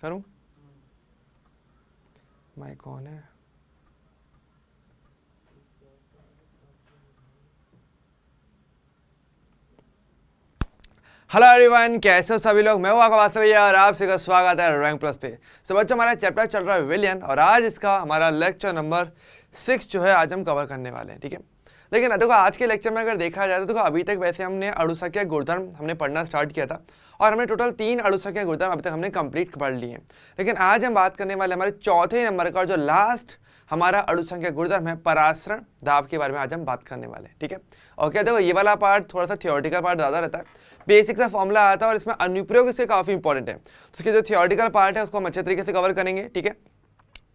करूं? माइक कौन है? हेलो एवरीवन, कैसे हो सभी लोग? मैं हूं आपका वास्तव भैया और आप सभी का स्वागत है रैंक प्लस पे। तो बच्चों, हमारा चैप्टर चल रहा है विलियन और आज इसका हमारा लेक्चर नंबर 6 जो है आज हम कवर करने वाले हैं, ठीक है। लेकिन देखो, आज के लेक्चर में अगर देखा जाए तो देखो, अभी तक वैसे हमने अणुसंख्या गुणधर्म हमने पढ़ना स्टार्ट किया था और हमने टोटल 3 अणुसंख्या गुणधर्म अभी तक हमने कंप्लीट पढ़ लिए हैं। लेकिन आज हम बात करने वाले हमारे चौथे नंबर का जो लास्ट हमारा अणुसंख्या गुणधर्म है, परासरण दाब के बारे में आज हम बात करने वाले हैं, ठीक है। ओके, देखो ये वाला पार्ट थोड़ा सा थियोरेटिकल पार्ट ज़्यादा रहता है, बेसिक सा फॉर्मूला आता है और इसमें अनुप्रयोग इससे काफ़ी इंपॉर्टेंट है। तो उसके जो थियोरेटिकल पार्ट है उसको हम अच्छे तरीके से कवर करेंगे, ठीक है।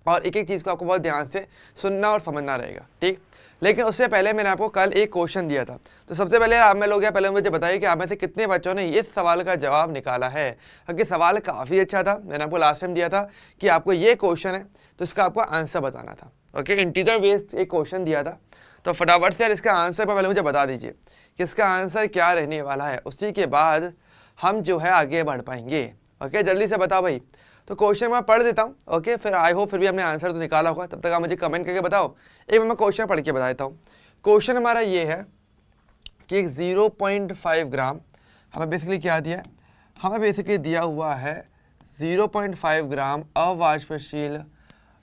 और एक एक चीज़ को आपको बहुत ध्यान से सुनना और समझना रहेगा, ठीक। लेकिन उससे पहले मैंने आपको कल एक क्वेश्चन दिया था, तो सबसे पहले आप में लोग या पहले मुझे बताइए कि आप में से कितने बच्चों ने इस सवाल का जवाब निकाला है। क्योंकि सवाल काफ़ी अच्छा था, मैंने आपको लास्ट टाइम दिया था कि आपको ये क्वेश्चन है तो इसका आपको आंसर बताना था। ओके, इंटीजर बेस्ड एक क्वेश्चन दिया था, तो फटाफट से यार इसका आंसर पर पहले मुझे बता दीजिए कि इसका आंसर क्या रहने वाला है, उसी के बाद हम जो है आगे बढ़ पाएंगे। ओके, जल्दी से बताओ भाई। तो क्वेश्चन मैं पढ़ देता हूँ, ओके, फिर आई होप फिर भी हमने आंसर तो निकाला होगा, तब तक आप मुझे कमेंट करके बताओ। एक मैं क्वेश्चन पढ़ के बता देता हूँ। क्वेश्चन हमारा ये है कि 0.5 ग्राम हमें बेसिकली क्या दिया है, हमें बेसिकली दिया हुआ है 0.5 ग्राम अवाष्पशील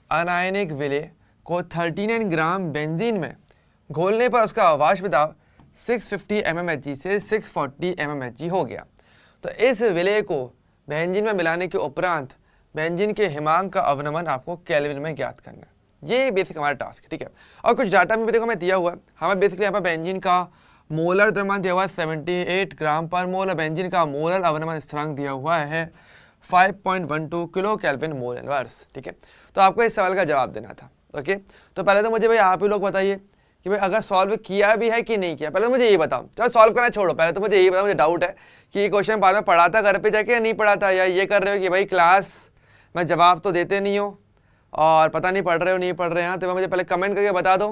अनायनिक विलेय को 39 ग्राम बेंजीन में घोलने पर उसका वाष्प दाब 650 mmHg से 640 mmHg हो गया। तो इस विलेय को बेंजीन में मिलाने के उपरांत बेंजीन के हिमांक का अवनमन आपको केल्विन में ज्ञात करना है। ये बेसिक हमारा टास्क है, ठीक है। और कुछ डाटा में भी देखो हमें दिया हुआ है, हमें बेसिकली यहाँ पर बेंजीन का मोलर द्रव्यमान दिया हुआ है 78 ग्राम पर मोल और बेंजीन का मोलर अवनमन स्थिरांक दिया हुआ है 5.12 किलो केल्विन मोल इनवर्स, ठीक है। तो आपको इस सवाल का जवाब देना था। ओके, तो पहले तो मुझे भाई आप ही लोग बताइए कि भाई अगर सॉल्व किया भी है कि नहीं किया। पहले तो मुझे ये बताओ, चलो सॉल्व करना छोड़ो, पहले तो मुझे ये बताओ, मुझे डाउट है कि ये क्वेश्चन बाद में पढ़ा था घर पे जाके या नहीं पढ़ा था, या ये कर रहे हो कि भाई क्लास में जवाब तो देते नहीं हो और पता नहीं पढ़ रहे हो नहीं पढ़ रहे हैं। तो मुझे पहले कमेंट करके बता दो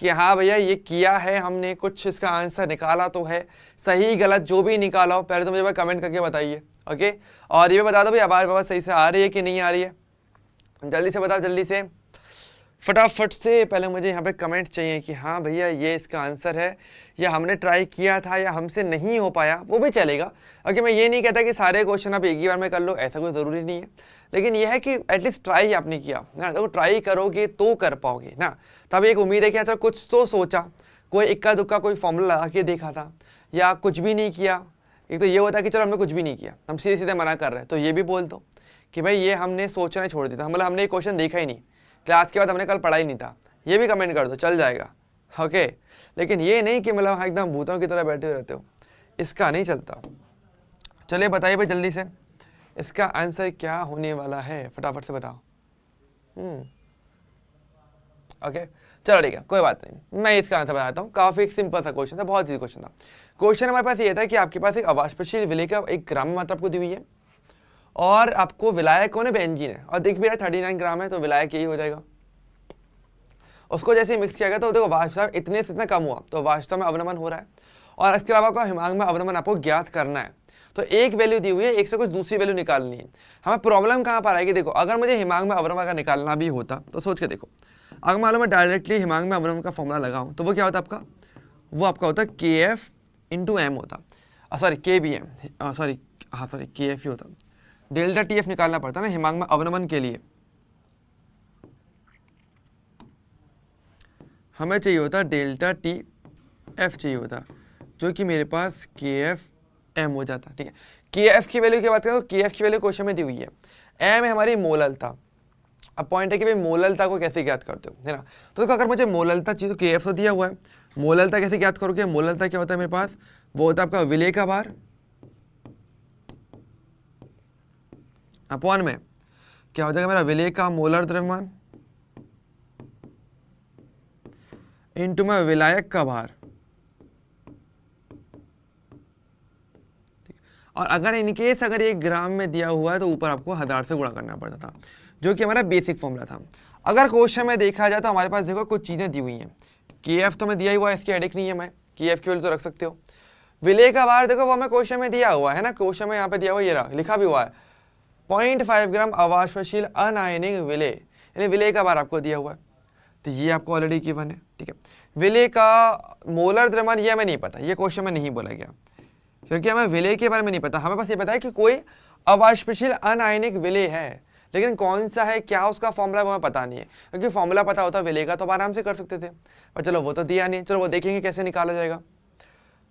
कि हाँ भैया ये किया है हमने, कुछ इसका आंसर निकाला तो है, सही गलत जो भी निकाला हो पहले तो मुझे कमेंट करके बताइए। ओके, और ये भी बता दो भाई आवाज़ सही से आ रही है कि नहीं आ रही है, जल्दी से बताओ, जल्दी से फटाफट से। पहले मुझे यहाँ पे कमेंट चाहिए कि हाँ भैया ये इसका आंसर है, या हमने ट्राई किया था या हमसे नहीं हो पाया, वो भी चलेगा। ओके, मैं ये नहीं कहता कि सारे क्वेश्चन आप एक ही बार में कर लो, ऐसा कोई ज़रूरी नहीं है, लेकिन यह है कि एटलीस्ट ट्राई आपने किया ना, देखो ट्राई करोगे तो कर पाओगे ना। तब एक उम्मीद है कि अच्छा कुछ तो सोचा, कोई इक्का दुक्का कोई फॉर्मूला लगा के देखा था, या कुछ भी नहीं किया। एक तो ये होता है कि चलो हमने कुछ भी नहीं किया, हम सीधे सीधे मना कर रहे हैं, तो ये भी बोल दो कि भाई ये हमने सोचना छोड़ दिया था, मतलब हमने ये क्वेश्चन देखा ही नहीं, क्लास के बाद हमने कल पढ़ा ही नहीं था, ये भी कमेंट कर दो, चल जाएगा। ओके, लेकिन ये नहीं कि मतलब एकदम भूतों की तरह बैठे रहते हो, इसका नहीं चलता। चलिए बताइए भाई जल्दी से इसका आंसर क्या होने वाला है, फटाफट से बताओ। ओके, चलो ठीक है, कोई बात नहीं, मैं इसका आंसर बताता हूँ। काफ़ी सिंपल सा क्वेश्चन था, बहुत इजी क्वेश्चन था। क्वेश्चन हमारे पास ये था कि आपके पास एक अवाष्पशील विलेय का 1 ग्राम मात्रा आपको दी हुई है और आपको विलायक कौन है, बेंजीन है, और दिख भी रहा है 39 ग्राम है, तो विलायक यही हो जाएगा। उसको जैसे ही मिक्स किया गया तो देखो वाष्प इतने से इतना कम हुआ, तो वाष्प में अवनमन हो रहा है, और इसके अलावा आपको हिमांक में अवनमन आपको ज्ञात करना है। तो एक वैल्यू दी हुई है, एक से कुछ दूसरी वैल्यू निकालनी है। हमें प्रॉब्लम कहाँ पर आएगी, देखो अगर मुझे हिमांक में अवनमन का निकालना भी होता तो सोच के देखो, अगर मान लो मैं डायरेक्टली हिमांक में अवनमन का फॉर्मूला लगाऊं तो वो क्या होता आपका, वो आपका होता KF × M होता, सॉरी KBM, सॉरी हाँ सॉरी KF ही होता। डेल्टा TF निकालना पड़ता ना हिमांक में अवनमन के लिए, हमें चाहिए होता डेल्टा TF चाहिए होता, जो कि मेरे पास KFM हो जाता, ठीक है। KF की वैल्यू की बात करें तो KF की वैल्यू क्वेश्चन में दी हुई है, M है हमारी मोललता। अब पॉइंट है कि भाई मोललता को कैसे ज्ञात करते हो, है ना। तो देखो अगर मुझे मोललता चाहिए तो KF तो दिया हुआ है, मोललता कैसे ज्ञात करोगे, मोललता क्या होता है मेरे पास, वो होता है आपका विलेय का भार अपॉन में क्या हो जाएगा मेरा विलेय का मोलर द्रव्यमान इनटू में विलायक का भार। और अगर इनकेस अगर 1 ग्राम में दिया हुआ है तो ऊपर आपको 1000 से गुणा करना पड़ता था, जो कि हमारा बेसिक फॉर्मूला था। अगर क्वेश्चन में देखा जाए तो हमारे पास देखो कुछ चीज़ें दी हुई हैं, KF तो मैं दिया ही हुआ है, इसकी एडिक नहीं है, मैं KF की वैल्यू तो रख सकते हो। विलेय का भार देखो वो हमें क्वेश्चन में दिया हुआ है ना, क्वेश्चन में यहाँ पे दिया हुआ, ये रहा लिखा भी हुआ है 0.5 ग्राम अवाष्पशील अनायनिक विलेय, यानी विलेय का बार आपको दिया हुआ है, तो ये आपको ऑलरेडी गिवन है, ठीक है। विलेय का मोलर द्रव्यमान ये हमें नहीं पता, ये क्वेश्चन में नहीं बोला गया, क्योंकि हमें विलेय के बारे में नहीं पता, हमें बस ये पता है कि कोई अवाष्पशील अनायनिक विलेय है, लेकिन कौन सा है, क्या उसका फॉर्मूला हमें पता नहीं है, क्योंकि फॉर्मूला पता होता विलेय का तो हम आराम से कर सकते थे, पर चलो वो तो दिया नहीं, चलो वो देखेंगे कैसे निकाला जाएगा।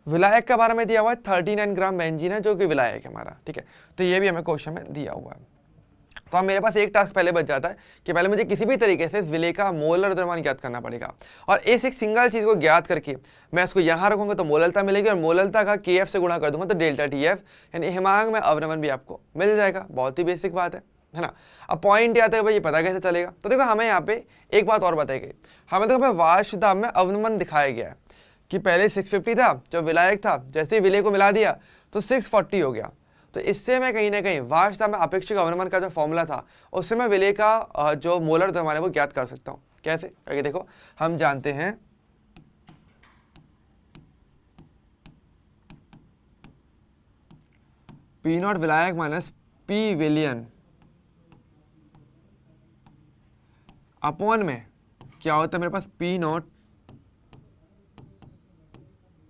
विलायक का बारे में दिया हुआ है 39 ग्राम बेंजीन है, जो कि विलायक है हमारा, ठीक है, तो ये भी हमें क्वेश्चन में दिया हुआ है। तो अब मेरे पास एक टास्क पहले बच जाता है कि पहले मुझे किसी भी तरीके से इस विलेय का मोलर द्रव्यमान ज्ञात करना पड़ेगा, और इस एक सिंगल चीज को ज्ञात करके मैं इसको यहाँ रखूंगा तो मोललता मिलेगी, और मोललता का KF से गुणा कर दूंगा तो डेल्टा TF यानी हिमांक में अवनमन भी आपको मिल जाएगा। बहुत ही बेसिक बात है ना। अब पॉइंट आता है भाई ये पता कैसे चलेगा, तो देखो हमें यहाँ पे एक बात और बताई गई, हमें देखो वाष्प दाब में अवनमन दिखाया गया है कि पहले 650 था जो विलायक था, जैसे ही विलेय को मिला दिया तो 640 हो गया, तो इससे मैं कहीं ना कहीं वाष्प दाब में अपेक्षिक अवनमन का जो फॉर्मूला था उससे मैं विलेय का जो मोलर द्रव्यमान है वो ज्ञात कर सकता हूँ। कैसे, आगे देखो हम जानते हैं P0 विलायक माइनस P विलयन अपॉन में क्या होता है मेरे पास P0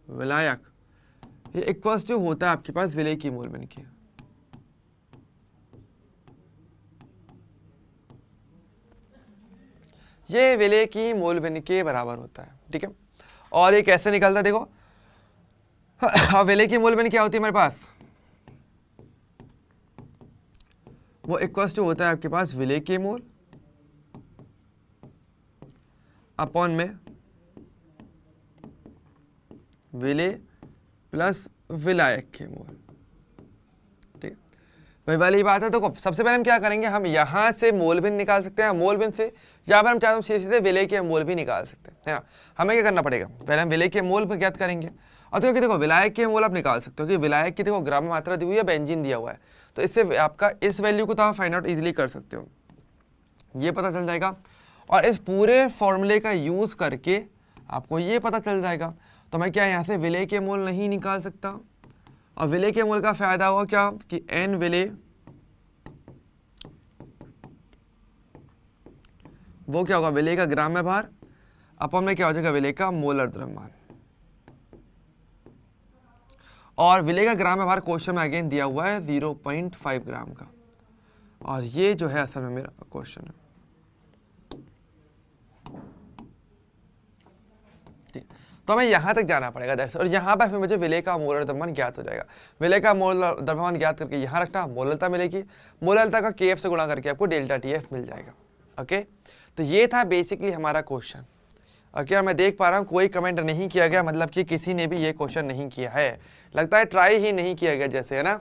विलायक, ये इक्वल्स जो होता है आपके पास विलेय की मोल बन के, ये विलेय की मोल बन के बराबर होता है, ठीक है। और ये कैसे निकलता है देखो, विलेय की मोल बन क्या होती है मेरे पास, वो इक्वल्स जो होता है आपके पास विलेय के मोल अपॉन में विलेय प्लस विलायक के मोल, ठीक है। वही वाली बात है। तो सबसे पहले हम क्या करेंगे, हम यहाँ से मोल भी निकाल सकते हैं, मोल बिन से या फिर हम चाहे सीधे सीधे विलेय के मोल भी निकाल सकते हैं, है ना। हमें क्या करना पड़ेगा, पहले हम विलेय के मोल पर ज्ञात करेंगे, और तो देखो विलायक के मोल आप निकाल सकते हो कि विलायक की देखो ग्राम मात्रा दी हुई है, बेंजीन दिया हुआ है, तो इससे आपका इस वैल्यू को तो आप फाइंड आउट इजीली कर सकते हो, ये पता चल जाएगा। और इस पूरे फॉर्मूले का यूज करके आपको ये पता चल जाएगा, तो मैं क्या यहाँ से विलेय के मोल नहीं निकाल सकता, और विलेय के मोल का फायदा हुआ क्या कि n विलेय वो क्या होगा, विलेय का ग्राम में भार अपॉन में क्या हो जाएगा विलेय का मोलर द्रव्यमान, और विलेय का ग्राम में भार क्वेश्चन में अगेन दिया हुआ है 0.5 ग्राम का, और ये जो है असल में मेरा क्वेश्चन है, ठीक। तो हमें यहाँ तक जाना पड़ेगा दरअसल, और यहाँ पर फिर मुझे विलेय का मोलर द्रव्यमान ज्ञात हो जाएगा। विलेय का मोलर द्रव्यमान ज्ञात करके यहाँ रखना, मोललता मिलेगी, मोललता का KF से गुणा करके आपको डेल्टा TF मिल जाएगा। ओके, तो ये था बेसिकली हमारा क्वेश्चन। ओके, और मैं देख पा रहा हूँ कोई कमेंट नहीं किया गया, मतलब कि किसी ने भी ये क्वेश्चन नहीं किया है, लगता है ट्राई ही नहीं किया गया जैसे, है ना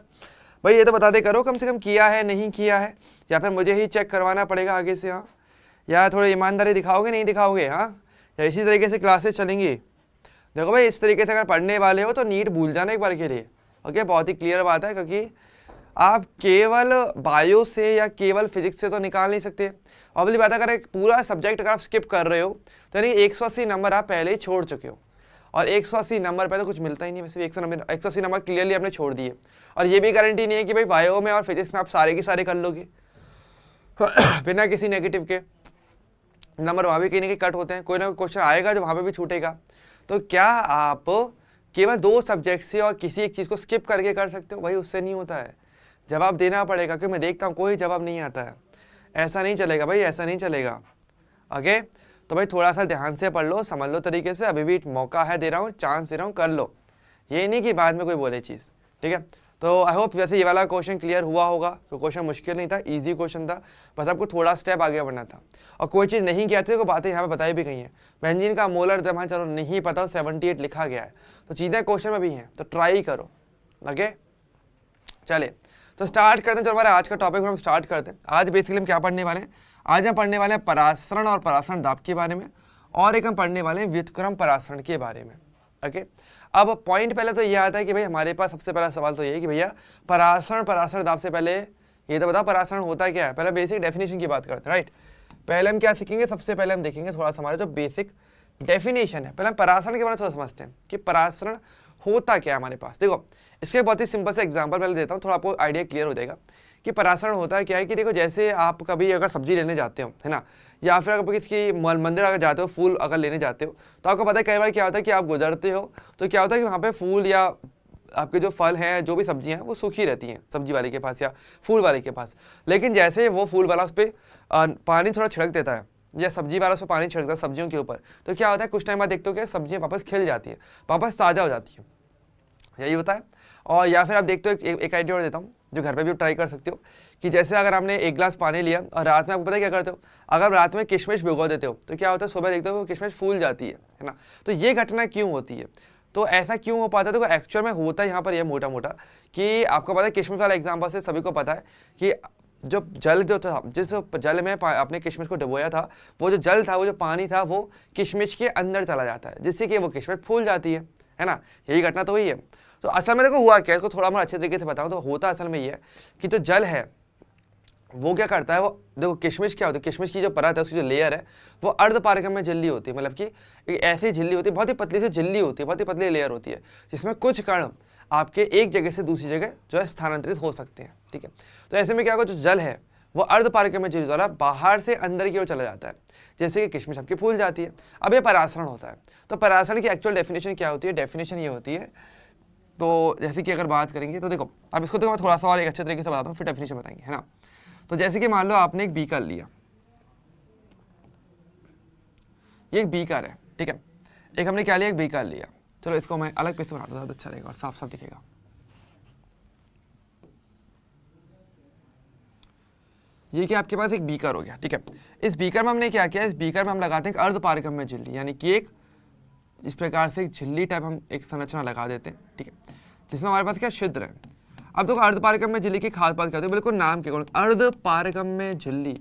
भाई। ये तो बता दे करो कम से कम किया है नहीं किया है, या फिर मुझे ही चेक करवाना पड़ेगा आगे से। हाँ, या थोड़ी ईमानदारी दिखाओगे नहीं दिखाओगे, हाँ, या इसी तरीके से क्लासेस चलेंगी। देखो भाई इस तरीके से अगर पढ़ने वाले हो तो नीट भूल जाना एक बार के लिए। ओके, बहुत ही क्लियर बात है, क्योंकि आप केवल बायो से या केवल फिजिक्स से तो निकाल नहीं सकते। अगली बात, अगर एक पूरा सब्जेक्ट अगर आप स्किप कर रहे हो तो यानी 180 नंबर आप पहले ही छोड़ चुके हो, और 180 नंबर पे तो कुछ मिलता ही नहीं, वैसे भी 180 नंबर क्लियरली आपने छोड़ दिए। और ये भी गारंटी नहीं है कि भाई बायो में और फिजिक्स में आप सारे के सारे कर लोगे बिना किसी नेगेटिव के। नंबर वहाँ भी कहीं ना कहीं कट होते हैं, कोई ना कोई क्वेश्चन आएगा जो वहाँ पे भी छूटेगा। तो क्या आप केवल 2 सब्जेक्ट से और किसी एक चीज़ को स्किप करके कर सकते हो? भाई उससे नहीं होता है, जवाब देना पड़ेगा, क्योंकि मैं देखता हूँ कोई जवाब नहीं आता है। ऐसा नहीं चलेगा भाई, ऐसा नहीं चलेगा। ओके, तो भाई थोड़ा सा ध्यान से पढ़ लो, समझ लो तरीके से, अभी भी मौका है, दे रहा हूँ, चांस दे रहा हूँ, कर लो, ये नहीं कि बाद में कोई बोले चीज़, ठीक है। तो आई होप वैसे ये वाला क्वेश्चन क्लियर हुआ होगा, तो क्वेश्चन मुश्किल नहीं था, इजी क्वेश्चन था, बस आपको थोड़ा स्टेप आगे बढ़ना था। और कोई चीज़ नहीं किया थी तो बातें यहाँ पे बताई भी गई हैं। बेंजीन का मोलर द्रव्यमान चलो नहीं पता, 78 लिखा गया है, तो चीज़ें क्वेश्चन में भी हैं, तो ट्राई करो। ओके, चले तो स्टार्ट करते हैं। जो हमारा आज का टॉपिक हम स्टार्ट करते हैं। आज बेसिकली हम क्या पढ़ने वाले हैं, आज हम पढ़ने वाले हैं परासरण और परासरण दाब के बारे में, और एक हम पढ़ने वाले हैं व्युत्क्रम परासरण के बारे में। ओके, अब पॉइंट पहले तो ये आता है कि भाई हमारे पास सबसे पहला सवाल तो ये है कि भैया परासरण परासरण दाब से पहले ये तो बताओ परासरण होता क्या है। पहले बेसिक डेफिनेशन की बात करते हैं, राइट। पहले हम क्या सीखेंगे, सबसे पहले हम देखेंगे थोड़ा सा हमारा जो बेसिक डेफिनेशन है। पहले हम परासरण के बारे में थोड़ा समझते हैं कि परासरण होता क्या है हमारे पास। देखो इसके बहुत ही सिंपल से एग्जांपल पहले देता हूँ, थोड़ा आपको आइडिया क्लियर हो जाएगा कि परासरण होता है क्या है कि देखो, जैसे आप कभी अगर सब्जी लेने जाते हो, है ना, या फिर अगर किसी मंदिर अगर जाते हो, फूल अगर लेने जाते हो, तो आपको पता है कई बार क्या होता है कि आप गुजरते हो तो क्या होता है कि वहाँ पे फूल या आपके जो फल हैं, जो भी सब्जियां हैं, वो सूखी रहती हैं सब्जी वाले के पास या फूल वाले के पास। लेकिन जैसे वो फूल वाला उस पर पानी थोड़ा छिड़क देता है, या सब्जी वाला उस पर पानी छिड़कता है सब्जियों के ऊपर, तो क्या होता है कुछ टाइम बाद देखते हो कि सब्जियां वापस खिल जाती हैं, वापस ताज़ा हो जाती है, यही होता है। और या फिर आप देखते हो, एक आइडिया और देता हूँ जो घर पे भी ट्राई कर सकते हो, कि जैसे अगर आपने 1 गिलास पानी लिया और रात में आपको पता है क्या करते हो, अगर रात में किशमिश भिगो देते हो तो क्या होता है सुबह देखते हो किशमिश फूल जाती है ना। तो ये घटना क्यों होती है, तो ऐसा क्यों हो पाता है, तो एक्चुअल में होता है यहाँ पर ये मोटा मोटा कि आपको पता है किशमिश वाला एग्जाम्पल से सभी को पता है कि जो जल जो था, जिस जल में आपने किशमिश को डुबोया था, वो जो जल था, वो जो पानी था, वो किशमिश के अंदर चला जाता है, जिससे कि वो किशमिश फूल जाती है ना। यही घटना तो हुई है। तो असल में देखो हुआ क्या है, इसको थोड़ा मैं अच्छे तरीके से बताऊं तो होता असल में ये है कि जो जल है वो क्या करता है, वो देखो किशमिश क्या होती है, किशमिश की जो परत है, उसकी जो लेयर है, वो अर्धपारगम्य झिल्ली होती है, मतलब कि एक ऐसी झिल्ली होती है, बहुत ही पतली सी झिल्ली होती है, बहुत ही पतली लेयर होती है, जिसमें कुछ कण आपके एक जगह से दूसरी जगह जो है स्थानांतरित हो सकते हैं, ठीक है। तो ऐसे में क्या होगा, जो जल है वो अर्धपारगम्य झिल्ली द्वारा बाहर से अंदर की ओर चला जाता है, जैसे कि किशमिश आपकी फूल जाती है। अब ये परासरण होता है। तो परासरण की एक्चुअल डेफिनेशन क्या होती है, डेफिनेशन ये होती है, तो जैसे कि अगर बात करेंगे तो देखो, अब इसको तो मैं थोड़ा सा और एक अच्छे तरीके से बताता हूँ, फिर डेफिनेशन बताएंगे, है ना। तो जैसे कि मान लो आपने एक बीकर लिया, ये एक बीकर है, ठीक है, एक हमने क्या लिया, एक बीकर लिया। चलो इसको मैं अलग पेज से बना दूँ, अच्छा रहेगा और साफ साफ दिखेगा। ये क्या आपके पास एक बीकर हो गया, ठीक है। इस बीकर में हमने क्या किया, इस बीकर में हम लगाते हैं एक अर्धपारगम्य झिल्ली, यानी कि एक इस प्रकार से एक झिल्ली टाइप हम एक संरचना लगा देते हैं, ठीक है, जिसमें हमारे पास क्या छिद्र है। अब देखो अर्धपारगम्य झिल्ली की खास बात कहते हैं, बिल्कुल नाम के अकॉर्डिंग अर्धपारगम्य झिल्ली,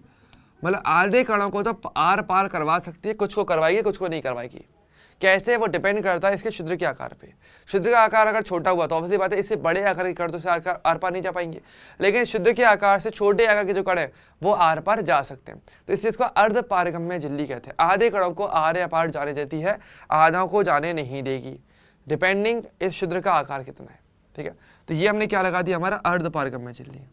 मतलब आधे कणों को तो आर पार करवा सकती है, कुछ को करवाएगी कुछ को नहीं करवाएगी। कैसे, वो डिपेंड करता है इसके छिद्र के आकार पे। छिद्र का आकार अगर छोटा हुआ तो ऑब्वियसली बात है इससे बड़े आकार के कण तो आर पार नहीं जा पाएंगे, लेकिन छिद्र के आकार से छोटे आकार के जो कण है वो आर पार जा सकते हैं। तो इस चीज को अर्धपारगम्य झिल्ली कहते हैं। आधे कणों को आर या पार जाने देती है, आधा को जाने नहीं देगी, डिपेंडिंग इस छिद्र का आकार कितना है, ठीक है। तो ये हमने क्या लगा दिया, हमारा अर्धपारगम्य झिल्ली।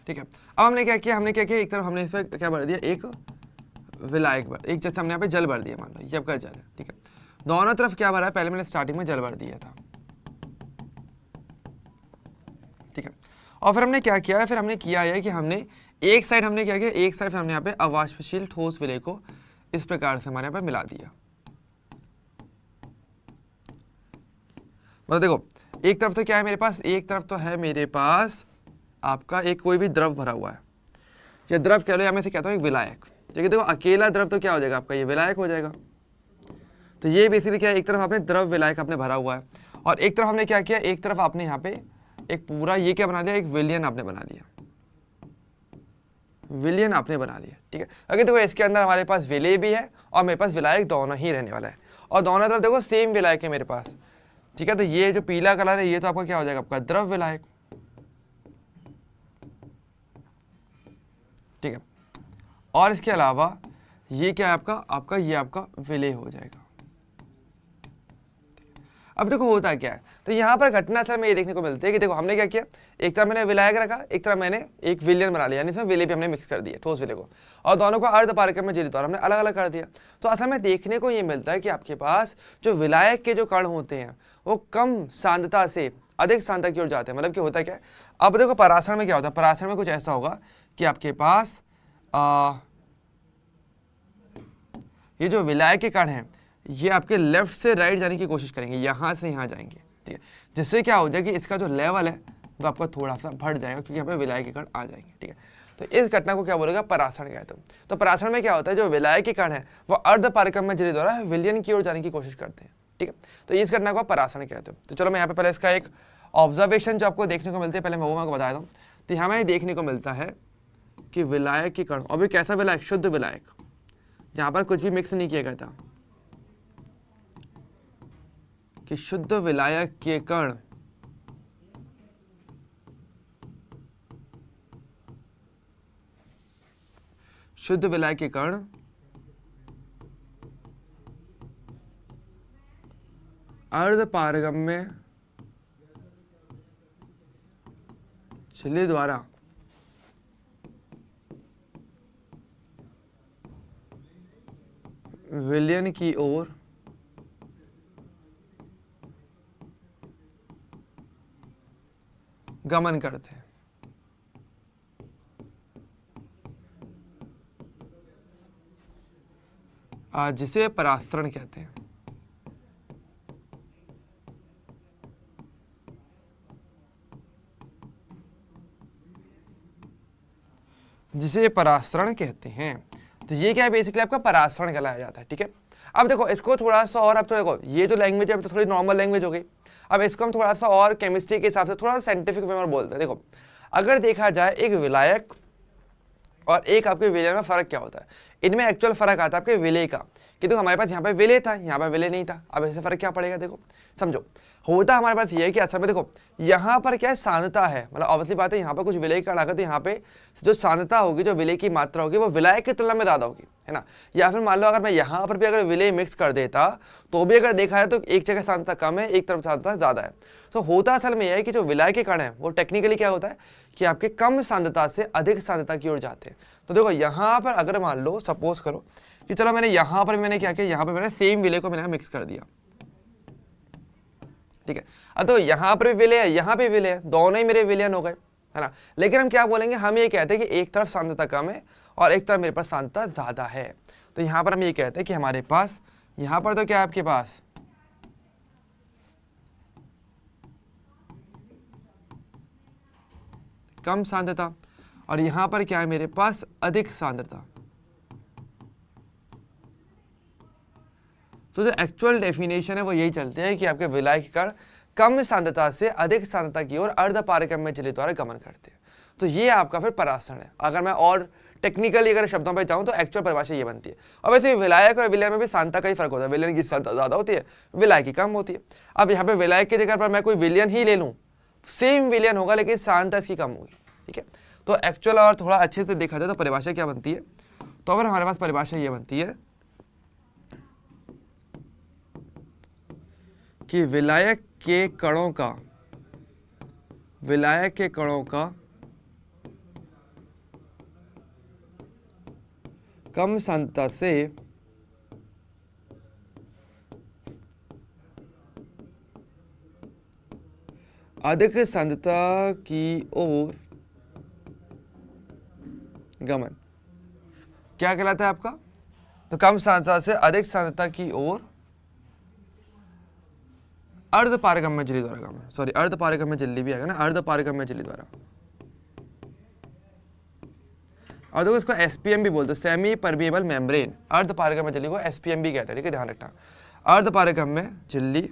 ठीक है, अब हमने क्या किया, एक तरफ हमने इसमें क्या भर दिया, एक विलायक भर, एक जैसे हमने यहाँ पे जल भर दिया, मान लो ये आपका जल है, ठीक है। दोनों तरफ क्या भरा है, पहले मैंने स्टार्टिंग में जल भर दिया था, ठीक है। और फिर हमने क्या किया है, फिर हमने किया है कि हमने एक साइड हमने क्या किया, एक साइड हमने यहाँ पे अवाष्पशील ठोस विलय को इस प्रकार से हमारे यहाँ पे मिला दिया। मतलब देखो, एक तरफ तो क्या है मेरे पास, एक तरफ तो है मेरे पास आपका एक कोई भी द्रव भरा हुआ है, या द्रव कह लो, या मैं से कहता हूँ एक विलायक। देखिए देखो, अकेला द्रव तो क्या हो जाएगा आपका, ये विलायक हो जाएगा। तो ये बेसिकली क्या है, एक तरफ आपने द्रव विलायक आपने भरा हुआ है, और एक तरफ हमने क्या किया, एक तरफ आपने यहाँ पे एक पूरा ये क्या बना लिया, एक विलियन आपने बना लिया, विलियन आपने बना लिया, ठीक है। अगर देखो इसके अंदर हमारे पास विलय भी है और मेरे पास विलायक दोनों ही रहने वाला है, और दोनों तरफ देखो सेम विलायक है मेरे पास, ठीक है। तो ये जो पीला कलर है ये तो आपका क्या हो जाएगा, आपका द्रव विलायक, ठीक है। और इसके अलावा ये क्या है आपका ये आपका विलय हो जाएगा। अब देखो होता क्या है, तो यहाँ पर घटना असल में ये देखने को मिलती है कि देखो हमने क्या किया, एक तरफ मैंने विलायक रखा, एक तरफ मैंने एक विलियन बना लिया, यानी इसमें विलय भी हमने मिक्स कर दिया, ठोस विलय को, और दोनों को अर्धपारगम्य झिल्ली द्वारा हमने अलग अलग कर दिया। तो असल में देखने को ये मिलता है कि आपके पास जो विलायक के जो कण होते हैं वो कम सांद्रता से अधिक सांद्रता की ओर जाते हैं। मतलब कि होता क्या है, अब देखो परासरण में क्या होता है, परासरण में कुछ ऐसा होगा कि आपके पास ये जो विलायक के कण हैं ये आपके लेफ्ट से राइट जाने की कोशिश करेंगे, यहाँ से यहाँ जाएंगे, ठीक है। जिससे क्या हो जाएगी, इसका जो लेवल है वो आपका थोड़ा सा बढ़ जाएगा, क्योंकि यहाँ पे विलायक के कण आ जाएंगे, ठीक है। तो इस घटना को क्या बोलेगा, परासरण कहते हैं। तो परासरण में क्या होता है, जो विलायक के कण है वो अर्धपारगम्य झिल्ली द्वारा विलयन की ओर जाने की कोशिश करते हैं, ठीक है। तो इस घटना को परासरण कहते हैं। तो चलो मैं यहाँ पे पहले इसका एक ऑब्जर्वेशन जो आपको देखने को मिलती है, पहले मैं वो बता दूँ। तो यहाँ में देखने को मिलता है कि विलायक के कण, और भी कैसा विलायक, शुद्ध विलायक, जहाँ पर कुछ भी मिक्स नहीं किया गया था, कि शुद्ध विलायक के कण शुद्ध विलायक के कण अर्धपारगम्य झिल्ली द्वारा विलयन की ओर गमन करते हैं। जिसे परास्तरण कहते हैं। जिसे परास्तरण कहते हैं। तो ये क्या है, बेसिकली आपका परास्तरण कहलाया जाता है। ठीक है, अब देखो इसको थोड़ा सा और, अब तो देखो ये जो लैंग्वेज है अब तो थोड़ी नॉर्मल लैंग्वेज हो गई। अब इसको हम थोड़ा सा और केमिस्ट्री के हिसाब से थोड़ा सा साइंटिफिक वे में बोलते हैं। देखो अगर देखा जाए एक विलायक और एक आपके विलय में फर्क क्या होता है, इनमें एक्चुअल फर्क आता है आपके विलय का, कि देखो हमारे पास यहाँ पे विलय था, यहाँ पे विलय नहीं था। अब ऐसे फर्क क्या पड़ेगा, देखो समझो, होता हमारे पास ये है कि असल में देखो यहाँ पर क्या है, सांद्रता है, मतलब ऑब्वियसली बात है यहाँ पर कुछ विलय का लगा तो यहाँ पे जो सांद्रता होगी, जो विलय की मात्रा होगी वो विलायक की तुलना में ज़्यादा होगी, है ना। या फिर मान लो अगर मैं यहाँ पर भी अगर विलय मिक्स कर देता तो भी अगर देखा है तो एक जगह सांद्रता कम है, एक तरफ सांद्रता ज़्यादा है। तो होता असल में यह है कि जो विलायक के कण है वो टेक्निकली क्या होता है कि आपके कम सांद्रता से अधिक सांद्रता की ओर जाते हैं। तो देखो यहाँ पर अगर मान लो सपोज करो कि चलो मैंने यहाँ पर मैंने क्या किया, यहाँ पर मैंने सेम विलय को मैंने मिक्स कर दिया, ठीक है। अब तो यहाँ पर भी विलय है, यहाँ पे विलय है, दोनों ही मेरे विलयन हो गए, है ना। लेकिन हम क्या बोलेंगे, हम ये कहते हैं कि एक तरफ सांद्रता कम है और एक तरफ मेरे पास सांद्रता ज़्यादा है। तो यहाँ पर हम ये कहते हैं कि हमारे पास यहाँ पर तो क्या है आपके पास कम सांद्रता और यहाँ पर क्या है मेरे पास अधिक सांद्रता। तो जो एक्चुअल डेफिनेशन है वो यही चलती है कि आपके विलायक कण कम सांद्रता से अधिक सांद्रता की ओर अर्धपारगम्य झिल्ली द्वारा गमन करते हैं। तो ये आपका फिर परास्तरण है। अगर मैं और टेक्निकली अगर शब्दों पर जाऊं तो एक्चुअल परिभाषा ये बनती है। अब वैसे विलायक और विलयन में भी सांद्रता का ही फर्क होता है, विलयन की सांद्रता ज़्यादा होती है, विलायक की कम होती है। अब यहाँ पे विलायक की जगह पर मैं कोई विलयन ही ले लूँ, सेम विलयन होगा लेकिन सांद्रता इसकी कम होगी, ठीक है। तो एक्चुअल और थोड़ा अच्छे से देखा जाए तो परिभाषा क्या बनती है, तो अगर हमारे पास परिभाषा ये बनती है कि विलायक के कणों का कम सांद्रता से अधिक सांद्रता की ओर गमन क्या कहलाता है आपका, तो कम सांद्रता से अधिक सांद्रता की ओर अर्धपारगम्य झिल्ली द्वारा गमन, सॉरी अर्धपारगम्य झिल्ली भी आएगा ना, अर्धपारगम्य झिल्ली द्वारा। और देखो इसको एसपीएम भी बोलते हैं, सेमी परमिएबल मेम्ब्रेन। अर्धपारगम्य झिल्ली को एसपीएम भी कहते हैं, ठीक है, ध्यान रखना। अर्धपारगम्य झिल्ली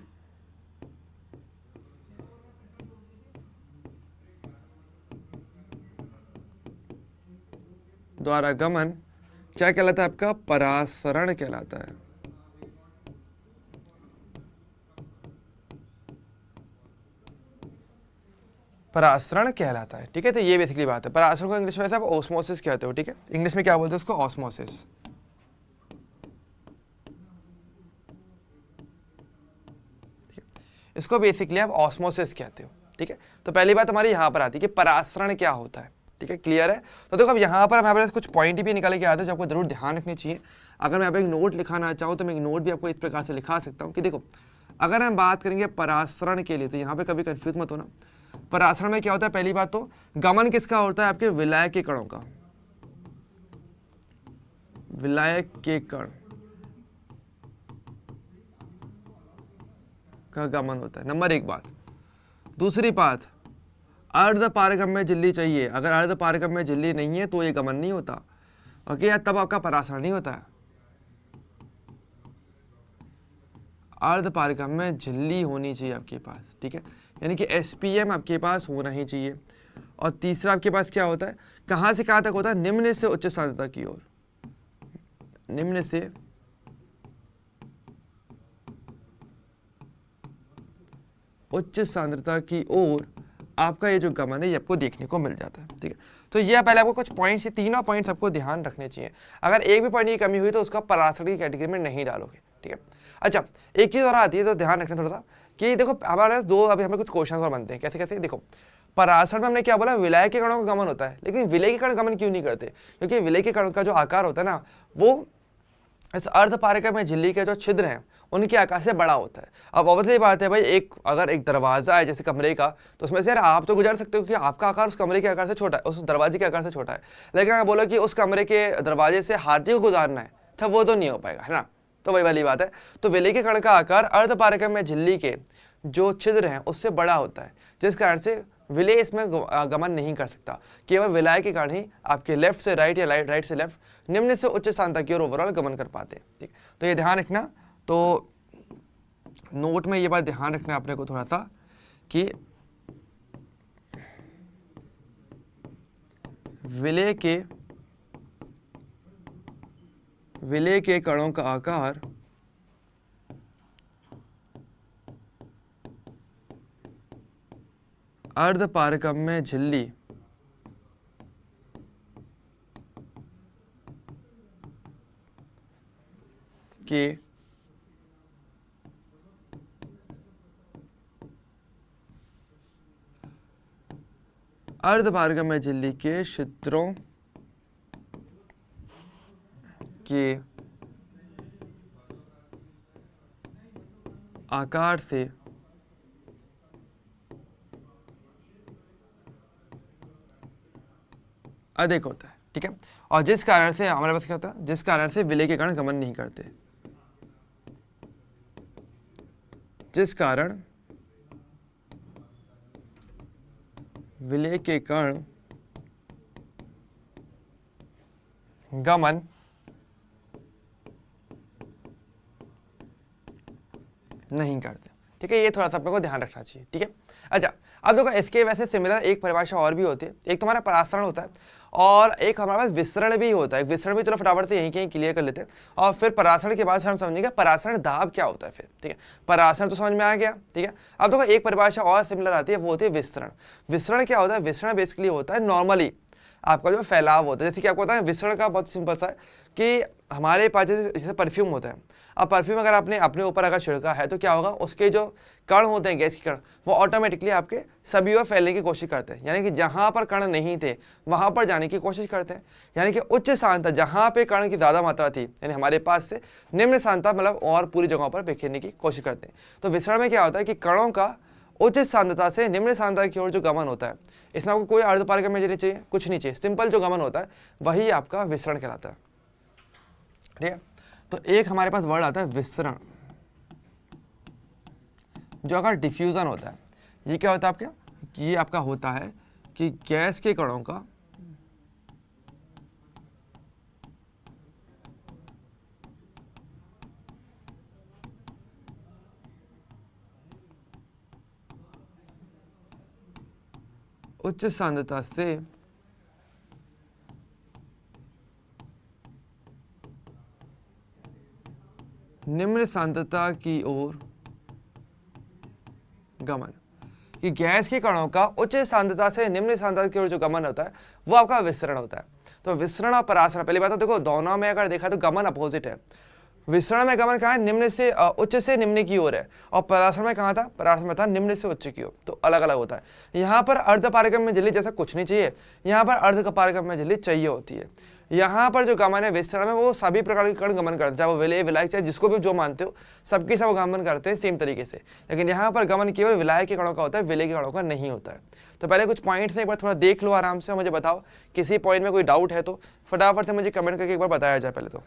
द्वारा गमन क्या कहलाता है आपका, परासरण कहलाता है। परासरण कहलाता है, ठीक है। तो ये बेसिकली बात है। परासरण को इंग्लिश में आप ऑस्मोसिस कहते हो, ठीक है। इंग्लिश में क्या बोलते हैं उसको, ऑस्मोसिस। इसको बेसिकली आप ऑस्मोसिस कहते हो, ठीक है। तो पहली बात हमारी यहाँ पर आती है कि परासरण क्या होता है, ठीक है, क्लियर है। तो देखो अब यहाँ पर हमारे पास कुछ पॉइंट भी निकाले के आते हैं जो आपको जरूर ध्यान रखने चाहिए। अगर मैं आप एक नोट लिखाना चाहूँ तो मैं एक नोट भी आपको इस प्रकार से लिखा सकता हूँ कि देखो अगर हम बात करेंगे परासरण के लिए तो यहाँ पे कभी कंफ्यूज मत होना। परासरण में क्या होता है, पहली बात तो गमन किसका होता है, आपके विलायक के कणों का, विलायक के कण का गमन होता है, नंबर एक बात। दूसरी बात, अर्धपारगम्य झिल्ली चाहिए। अगर अर्धपारगम्य झिल्ली नहीं है तो ये गमन नहीं होता, ओके, या तब आपका परासरण नहीं होता है। अर्धपारगम्य झिल्ली होनी चाहिए आपके पास, ठीक है, यानी कि एसपीएम आपके पास होना ही चाहिए। और तीसरा आपके पास क्या होता है, कहाँ से कहाँ तक होता है, निम्न से उच्च सांद्रता की ओर, निम्न से उच्च सांद्रता की ओर आपका ये जो गमन है ये आपको देखने को मिल जाता है। ठीक है, तो ये पहले आपको कुछ पॉइंट्स, ये तीनों पॉइंट्स आपको ध्यान रखने चाहिए। अगर एक भी पॉइंट की कमी हुई तो उसका पराशर की कैटेगरी में नहीं डालोगे। ठीक है, अच्छा एक चीज़ और आती है तो ध्यान रखना थोड़ा सा कि देखो हमारे पास दो अभी हमें कुछ क्वेश्चन और बनते हैं। कैसे कैसे, देखो पराशर में हमने क्या बोला, विलय के कणों का गमन होता है, लेकिन विलय के कण गमन क्यों नहीं करते? क्योंकि विलय के कण का जो आकार होता है ना, वो इस अर्धपारक में झिल्ली के जो छिद्र हैं उनके आकार से बड़ा होता है। अब ऑब्वियसली बात है भाई, अगर एक दरवाजा है जैसे कमरे का, तो उसमें से यार आप तो गुजर सकते हो कि आपका आकार उस कमरे के आकार से छोटा है, उस दरवाजे के आकार से छोटा है। लेकिन अगर बोलो कि उस कमरे के दरवाजे से हाथी को गुजारना है तो वो तो नहीं हो पाएगा, है ना। तो वही वाली बात है। तो विलय के कण का आकार अर्धपारक में झिल्ली के जो छिद्र हैं उससे बड़ा होता है, जिस कारण से विलय इसमें गमन नहीं कर सकता। केवल विलय के कारण ही आपके लेफ्ट से राइट या राइट से लेफ्ट, निम्न से उच्च स्थान तक की ओर ओवरऑल गमन कर पाते हैं। ठीक, तो ये ध्यान रखना। तो नोट में ये बात ध्यान रखना है अपने को थोड़ा सा कि विलय के कणों का आकार अर्धपारकम में झिल्ली के अर्धपारगम में झिल्ली के छिद्रों के आकार से अधिक होता है। ठीक है, और जिस कारण से हमारे पास क्या होता है, जिस कारण से विलय के कण गमन नहीं करते, जिस कारण विलय के कण गमन नहीं करते। ठीक है, ये थोड़ा सा अपने को ध्यान रखना चाहिए। ठीक है, अच्छा अब देखो इसके वैसे सिमिलर एक परिभाषा और भी होती है। एक तो हमारा परासरण होता है और एक हमारे पास विसरण भी होता है। विसरण भी चलो फटाफट से यहीं कहीं क्लियर कर लेते हैं और फिर परासरण के बाद हम समझेंगे परासरण दाब क्या होता है फिर। ठीक है, परासरण तो समझ में आ गया। ठीक है, अब देखो एक परिभाषा और सिमिलर आती है, वो होती है विसरण। विसरण क्या होता है? विसरण बेसिकली होता है नॉर्मली आपका जो फैलाव होता है। जैसे कि आपको पता है विसरण का बहुत सिंपल सा है कि हमारे पास जैसे परफ्यूम होता है। अब परफ्यूम अगर आपने अपने ऊपर अगर छिड़का है तो क्या होगा, उसके जो कण होते हैं, गैस के कण, वो ऑटोमेटिकली आपके सभी ओर फैलने की कोशिश करते हैं। यानी कि जहाँ पर कण नहीं थे वहाँ पर जाने की कोशिश करते हैं। यानी कि उच्च सांद्रता जहाँ पे कण की ज़्यादा मात्रा थी, यानी हमारे पास से निम्न सांद्रता मतलब और पूरी जगहों पर बिखेरने की कोशिश करते हैं। तो विसरण में क्या होता है कि कणों का उच्च सांद्रता से निम्न सांद्रता की ओर जो गमन होता है, इसमें आपको कोई अर्धपारगम्य में नहीं चाहिए, कुछ नहीं चाहिए, सिंपल जो गमन होता है वही आपका विसरण कहलाता है। ठीक है, तो एक हमारे पास वर्ड आता है विसरण, जो अगर डिफ्यूजन होता है, ये क्या होता है आपका, ये आपका होता है कि गैस के कणों का उच्च सांद्रता से निम्न सांद्रता की ओर गमन। कि गैस के कणों का उच्च सांद्रता से निम्न सांद्रता की ओर जो गमन होता है वो आपका विसरण होता है। तो विसरण और परासरण, पहली बात तो देखो दोनों में अगर देखा तो गमन अपोजिट है। विसरण में गमन कहाँ है, निम्न से उच्च से निम्न की ओर है, और परासरण में कहाँ था, परासरण में था निम्न से उच्च की ओर। तो अलग अलग होता है। यहाँ पर अर्धपारगम्य में झिल्ली जैसा कुछ नहीं चाहिए, यहाँ पर अर्धपारगम्य में झिल्ली चाहिए होती है। यहाँ पर जो गमन है विसरण में, वो सभी प्रकार के कण गमन करते हैं, चाहे वो विलय विलायक चाहे जिसको भी जो मानते हो, सबके सब गमन करते हैं सेम तरीके से। लेकिन यहाँ पर गमन केवल विलायक के कणों का होता है, विलय के कणों का नहीं होता है। तो पहले कुछ पॉइंट्स एक बार थोड़ा देख लो आराम से और मुझे बताओ, किसी पॉइंट में कोई डाउट है तो फटाफट से मुझे कमेंट करके एक बार बताया जाए पहले तो।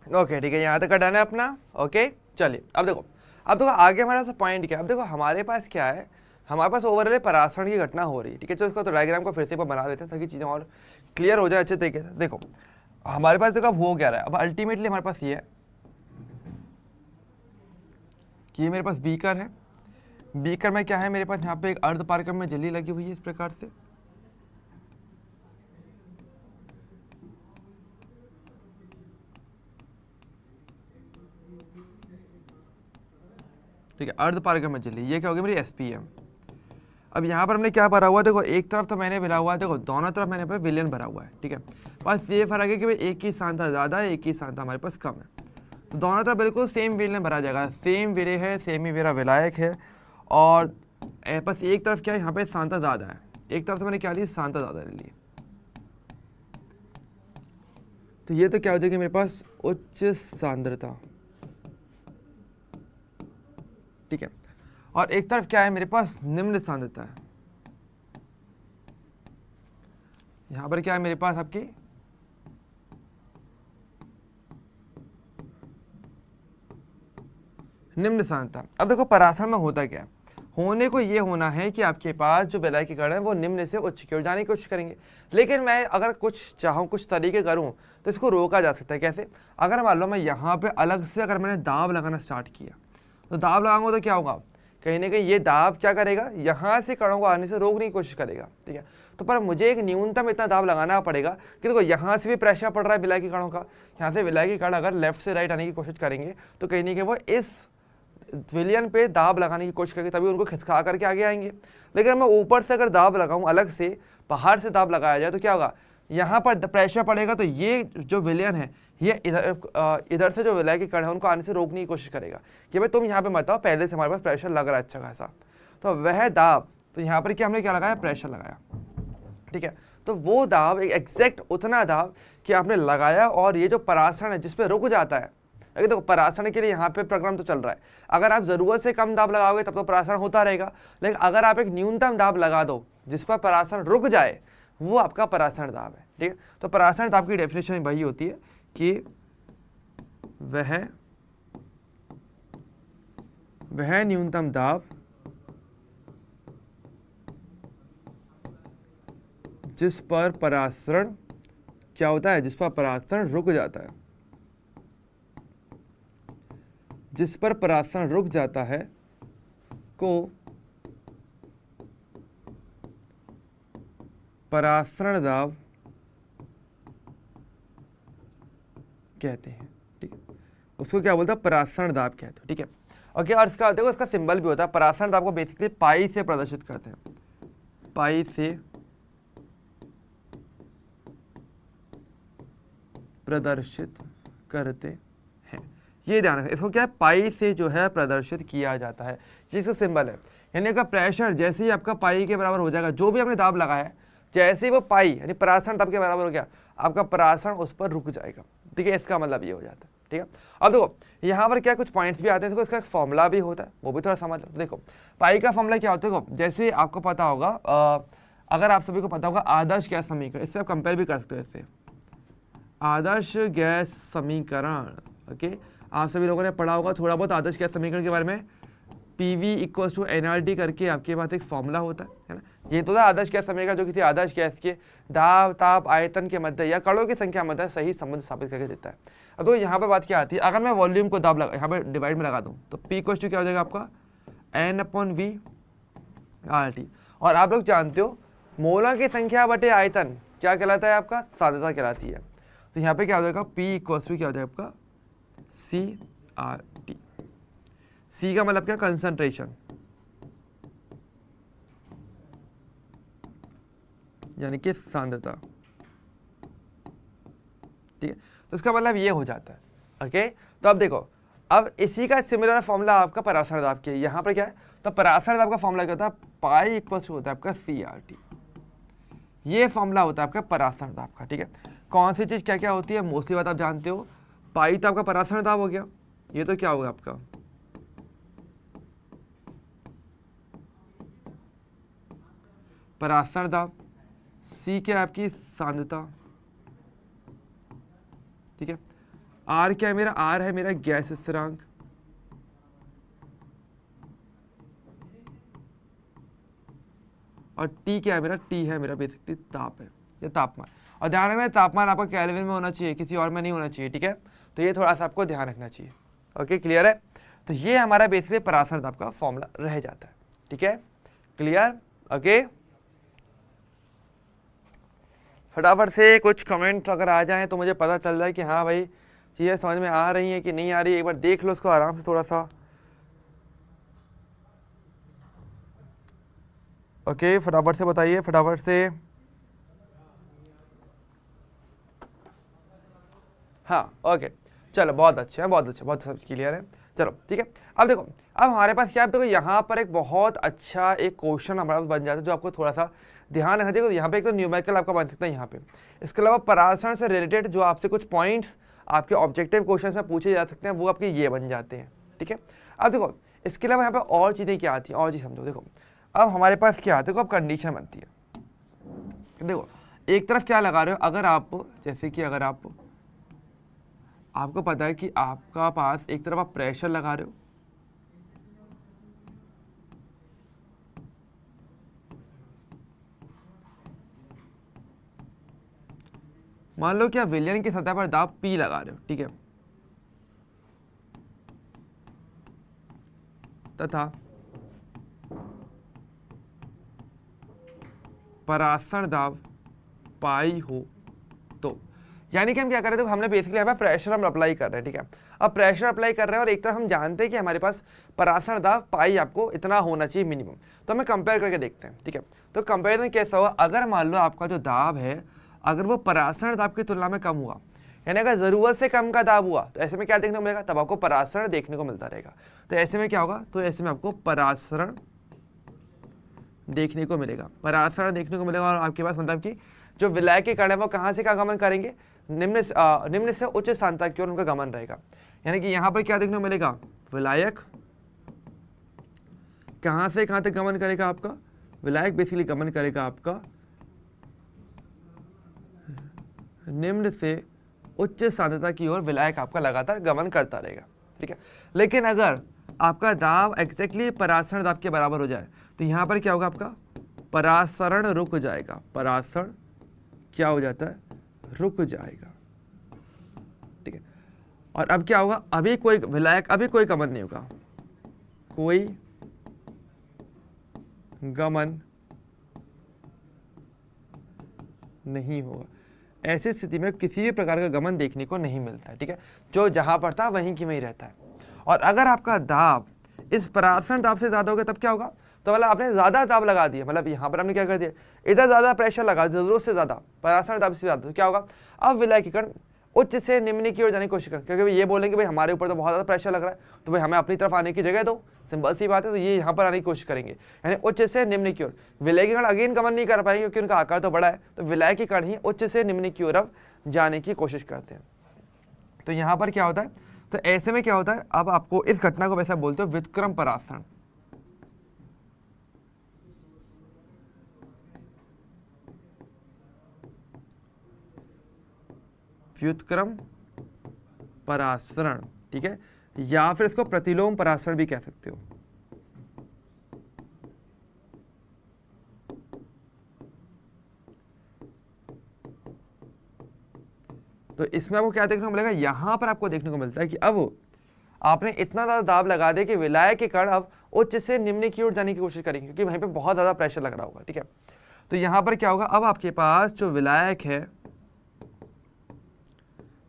ओके ठीक है, यहाँ तक का डन है अपना। ओके चलिए अब देखो आगे हमारे पास पॉइंट क्या है। अब देखो हमारे पास क्या है, हमारे पास ओवरऑल परासरण की घटना हो रही है, ठीक है। तो इसको तो डायग्राम को फिर से बना लेते हैं ताकि चीज़ें और क्लियर हो जाए अच्छे तरीके से। देखो हमारे पास देखो अब हो क्या रहा है, अब अल्टीमेटली हमारे पास ये है कि ये मेरे पास बीकर है। बीकर में क्या है, मेरे पास यहाँ पे एक अर्धपारगम में झिल्ली लगी हुई है इस प्रकार से, ठीक है। अर्धपारगम में झिल्ली, ये क्या होगी मेरी एसपीएम। अब यहाँ पर हमने क्या भरा हुआ है, देखो एक तरफ तो मैंने भरा हुआ है, देखो दोनों तरफ मैंने पे विलयन भरा हुआ है, ठीक है। बस ये फर्क है कि भाई एक की सांद्रता ज़्यादा है, एक की सांद्रता हमारे पास कम है, तो दोनों तरफ बिल्कुल सेम विलयन भरा जाएगा, सेम विलय है, सेम ही मेरा विलायक है। और बस एक तरफ क्या है, यहाँ पे सांद्रता ज़्यादा है, एक तरफ से मैंने क्या ली, सांद्रता ज़्यादा ले ली। तो ये तो क्या हो जाएगी मेरे पास उच्च सांद्रता, ठीक है। और एक तरफ क्या है मेरे पास निम्न सांद्रता है, यहां पर क्या है मेरे पास आपकी निम्न सांद्रता। अब देखो परासरण में होता क्या है, होने को ये होना है कि आपके पास जो विलायकी कण है वो निम्न से उच्च की ओर जाने की कोशिश करेंगे। लेकिन मैं अगर कुछ चाहूँ, कुछ तरीके करूँ तो इसको रोका जा सकता है। कैसे, अगर मान लो मैं यहाँ पे अलग से अगर मैंने दाब लगाना स्टार्ट किया, तो दाब लगाऊंगा तो क्या होगा, कहीं ना कहीं ये दाब क्या करेगा, यहाँ से कणों को आने से रोकने की कोशिश करेगा, ठीक है। तो पर मुझे एक न्यूनतम इतना दाब लगाना पड़ेगा कि देखो यहाँ से भी प्रेशर पड़ रहा है विलायकी कणों का, यहाँ से विलायकी कण अगर लेफ्ट से राइट आने की कोशिश करेंगे तो कहीं ना कहीं वो इस विलयन पे दाब लगाने की कोशिश करेंगे, तभी उनको खिसका करके आगे आएंगे। लेकिन मैं ऊपर से अगर दाब लगाऊं, अलग से बाहर से दाब लगाया जाए तो क्या होगा, यहाँ पर प्रेशर पड़ेगा तो ये जो विलयन है ये इधर से जो विलायकी कण है उनको आने से रोकने की कोशिश करेगा कि भाई तुम यहाँ पे मत आओ, पहले से हमारे पास प्रेशर लग रहा है अच्छा खासा। तो वह दाब, तो यहाँ पर क्या हमने क्या लगाया, प्रेशर लगाया, ठीक है। तो वो दाब एक एग्जैक्ट उतना दाब कि आपने लगाया और ये जो परासरण है जिस पे रुक जाता है। अगर देखो परासरण के लिए यहाँ पे प्रक्रम तो चल रहा है, अगर आप ज़रूरत से कम दाब लगाओगे तब तो परासरण होता रहेगा, लेकिन अगर आप एक न्यूनतम दाब लगा दो जिस पर परासरण रुक जाए, वो आपका परासरण दाब है, ठीक है। तो परासरण दाब की डेफिनेशन वही होती है कि वह न्यूनतम दाब जिस पर परासरण क्या होता है, जिस पर परासरण रुक जाता है, जिस पर परासरण रुक जाता है को परासरण दाब कहते हैं, ठीक है। उसको क्या बोलते हैं, परासरण दाब कहते हैं, ठीक है। ओके, और इसका देखो इसका सिंबल भी होता है, परासरण दाब को बेसिकली पाई से प्रदर्शित करते हैं, पाई से प्रदर्शित करते हैं, ये ध्यान रखें। इसको क्या है, पाई से जो है प्रदर्शित किया जाता है, जिसका सिंबल है। यानी का प्रेशर जैसे ही आपका पाई के बराबर हो जाएगा, जो भी आपने दाब लगाया है, जैसे ही वो पाई यानी परासरण दाब के बराबर हो गया, आपका परासरण उस पर रुक जाएगा, ठीक है। इसका मतलब ये हो जाता है, ठीक है। अब देखो यहाँ पर क्या कुछ पॉइंट्स भी आते हैं, देखो इसका एक फॉर्मूला भी होता है, वो भी थोड़ा समझ लो। देखो पाई का फॉर्मूला क्या होता है, देखो जैसे आपको पता होगा, अगर आप सभी को पता होगा आदर्श गैस समीकरण, इससे आप कंपेयर भी कर सकते हो, इससे आदर्श गैस समीकरण। ओके, आप सभी लोगों ने पढ़ा होगा थोड़ा बहुत आदर्श गैस समीकरण के बारे में, PV = nRT करके आपके पास एक फॉर्मूला होता है ना। ये तो था आदर्श गैस समीकरण जो किसी आदर्श गैस के दाब, ताप, आयतन के मध्य या कणों की संख्या मध्य सही संबंध स्थापित करके देता है। अब तो यहाँ पर बात क्या आती है, अगर मैं वॉल्यूम को दाब लगा यहाँ पर डिवाइड में लगा दूँ तो P = क्या हो जाएगा आपका N/V/RT। और आप लोग जानते हो मोलों की संख्या बटे आयतन क्या कहलाता है, आपका सांद्रता कहलाती है। तो यहाँ पे क्या हो जाएगा, P = क्या हो जाएगा आपका CRT। C का मतलब क्या, कंसंट्रेशन, यानी कि सांद्रता, ठीक है। तो इसका मतलब ये हो जाता है, ओके। तो अब देखो, अब इसी का सिमिलर फॉर्मूला आपका परासरण दाब के यहाँ पर क्या है, तो परासरण दाब का फॉर्मूला क्या होता है, पाई = होता है आपका CRT। ये फॉर्मूला होता है आपका परासरण दाब का, ठीक है। कौन सी चीज़ क्या क्या होती है, मोस्टली बात आप जानते हो। पाई तो आपका परासरण दाब हो गया, ये तो क्या होगा आपका परासरण दाब, C क्या है आपकी सांद्रता, ठीक है। आर क्या है मेरा, आर है मेरा गैस स्थिरांक, और टी क्या है मेरा, टी है मेरा बेसिकली ताप है, ये तापमान। और ध्यान रखना तापमान आपका केल्विन में होना चाहिए, किसी और में नहीं होना चाहिए, ठीक है। तो ये थोड़ा सा आपको ध्यान रखना चाहिए। ओके, क्लियर है। तो ये हमारा बेसिकली पराशर ताप का फॉर्मूला रह जाता है, ठीक है, क्लियर। ओके, फटाफट से कुछ कमेंट अगर आ जाएं तो मुझे पता चल जाए कि हाँ भाई चीज़ें समझ में आ रही हैं कि नहीं आ रही है। एक बार देख लो उसको आराम से थोड़ा सा। ओके, फटाफट से बताइए, फटाफट से। हाँ, ओके, चलो बहुत अच्छा है, बहुत अच्छा, बहुत सब क्लियर है। चलो ठीक है, अब देखो, अब हमारे पास क्या है, देखो यहाँ पर एक बहुत अच्छा एक क्वेश्चन हमारे पास बन जाता है जो आपको थोड़ा सा ध्यान रखना चाहिए। यहाँ पे एक तो न्यूमेरिकल आपका बन सकता है यहाँ पे, इसके अलावा पराशरण से रिलेटेड जो आपसे कुछ पॉइंट्स आपके ऑब्जेक्टिव क्वेश्चन में पूछे जा सकते हैं वो आपके ये बन जाते हैं, ठीक है। अब देखो इसके अलावा यहाँ पे और चीज़ें क्या आती हैं, और चीज़ समझो। देखो अब हमारे पास क्या आती है, देखो अब कंडीशन बनती है। देखो एक तरफ क्या लगा रहे हो, अगर आप जैसे कि अगर आपको पता है कि आपका पास एक तरफ आप प्रेशर लगा रहे हो, मान लो कि आप विलयन की सतह पर दाब P लगा रहे हो, ठीक है, तथा पराशर दाब पाई हो, तो यानी कि हम क्या कर रहे थे, हमने बेसिकली यहाँ पे प्रेशर हम अप्लाई कर रहे हैं, ठीक है। अब प्रेशर अप्लाई कर रहे हैं और एक तरफ हम जानते हैं कि हमारे पास पराशर दाब पाई आपको इतना होना चाहिए मिनिमम, तो हमें कंपेयर करके देखते हैं, ठीक है। तो कंपेरिजन कैसा हुआ, अगर मान लो आपका जो दाब है अगर वो पराशर दाब की तुलना में कम हुआ, यानी अगर ज़रूरत से कम का दाब हुआ, तो ऐसे में क्या देखने को मिलेगा, तब आपको पराशरण देखने को मिलता रहेगा। तो ऐसे में क्या होगा, तो ऐसे में आपको पराशरण देखने को मिलेगा, पराशरण देखने को मिलेगा। और आपके पास मतलब कि जो विलय के कण है वो कहाँ से कहाँ गमन करेंगे, निम्न से उच्च स्थान तक की ओर उनका गमन रहेगा। यानी कि यहाँ पर क्या देखने को मिलेगा, विलायक कहाँ से कहाँ तक गमन करेगा, आपका विलायक बेसिकली गमन करेगा आपका निम्न से उच्च सांद्रता की ओर, विलायक आपका लगातार गमन करता रहेगा, ठीक है। लेकिन अगर आपका दाब एग्जैक्टली पराशरण दाब के बराबर हो जाए तो यहाँ पर क्या होगा, आपका पराशरण रुक जाएगा, पराशरण क्या हो जाता है, रुक जाएगा, ठीक है। और अब क्या होगा, अभी कोई विलायक, अभी कोई गमन नहीं होगा, कोई गमन नहीं होगा। ऐसी स्थिति में किसी भी प्रकार का गमन देखने को नहीं मिलता है, ठीक है, जो जहां पर था वहीं की वहीं रहता है। और अगर आपका दाब इस पराशरण दाब से ज्यादा होगा तब क्या होगा, तो मतलब आपने ज्यादा दाब लगा दिया, मतलब यहाँ पर हमने क्या कर दिया, इधर ज्यादा प्रेशर लगा, जरूरत से ज्यादा, पराशरण दाब से ज्यादा, तो क्या होगा, अब विलय के कण उच्च से निम्न की ओर जाने की कोशिश करें, क्योंकि ये बोलेंगे भाई हमारे ऊपर तो बहुत ज़्यादा प्रेशर लग रहा है, तो भाई हमें अपनी तरफ आने की जगह दो, सिंपल सी बात है। तो ये यहाँ पर आने की कोशिश करेंगे, यानी उच्च से निम्न की ओर। विलय के कण अगेन गमन नहीं कर पाएंगे क्योंकि उनका आकार तो बड़ा है, तो विलय के कण ही उच्च से निम्न की ओर अब जाने की कोशिश करते हैं। तो यहाँ पर क्या होता है, तो ऐसे में क्या होता है, अब आपको इस घटना को वैसा बोलते हो व्युत्क्रम पराशरण। व्युत्क्रम पराशरण, ठीक है, या फिर इसको प्रतिलोम पराशरण भी कह सकते हो। तो इसमें आपको क्या देखने को मिलेगा, यहां पर आपको देखने को मिलता है कि अब आपने इतना ज्यादा दाब लगा दिया कि विलय के कण अब उच्च से निम्न की ओर जाने की कोशिश करेंगे क्योंकि वहीं पे बहुत ज्यादा प्रेशर लग रहा होगा, ठीक है। तो यहां पर क्या होगा, अब आपके पास जो विलायक है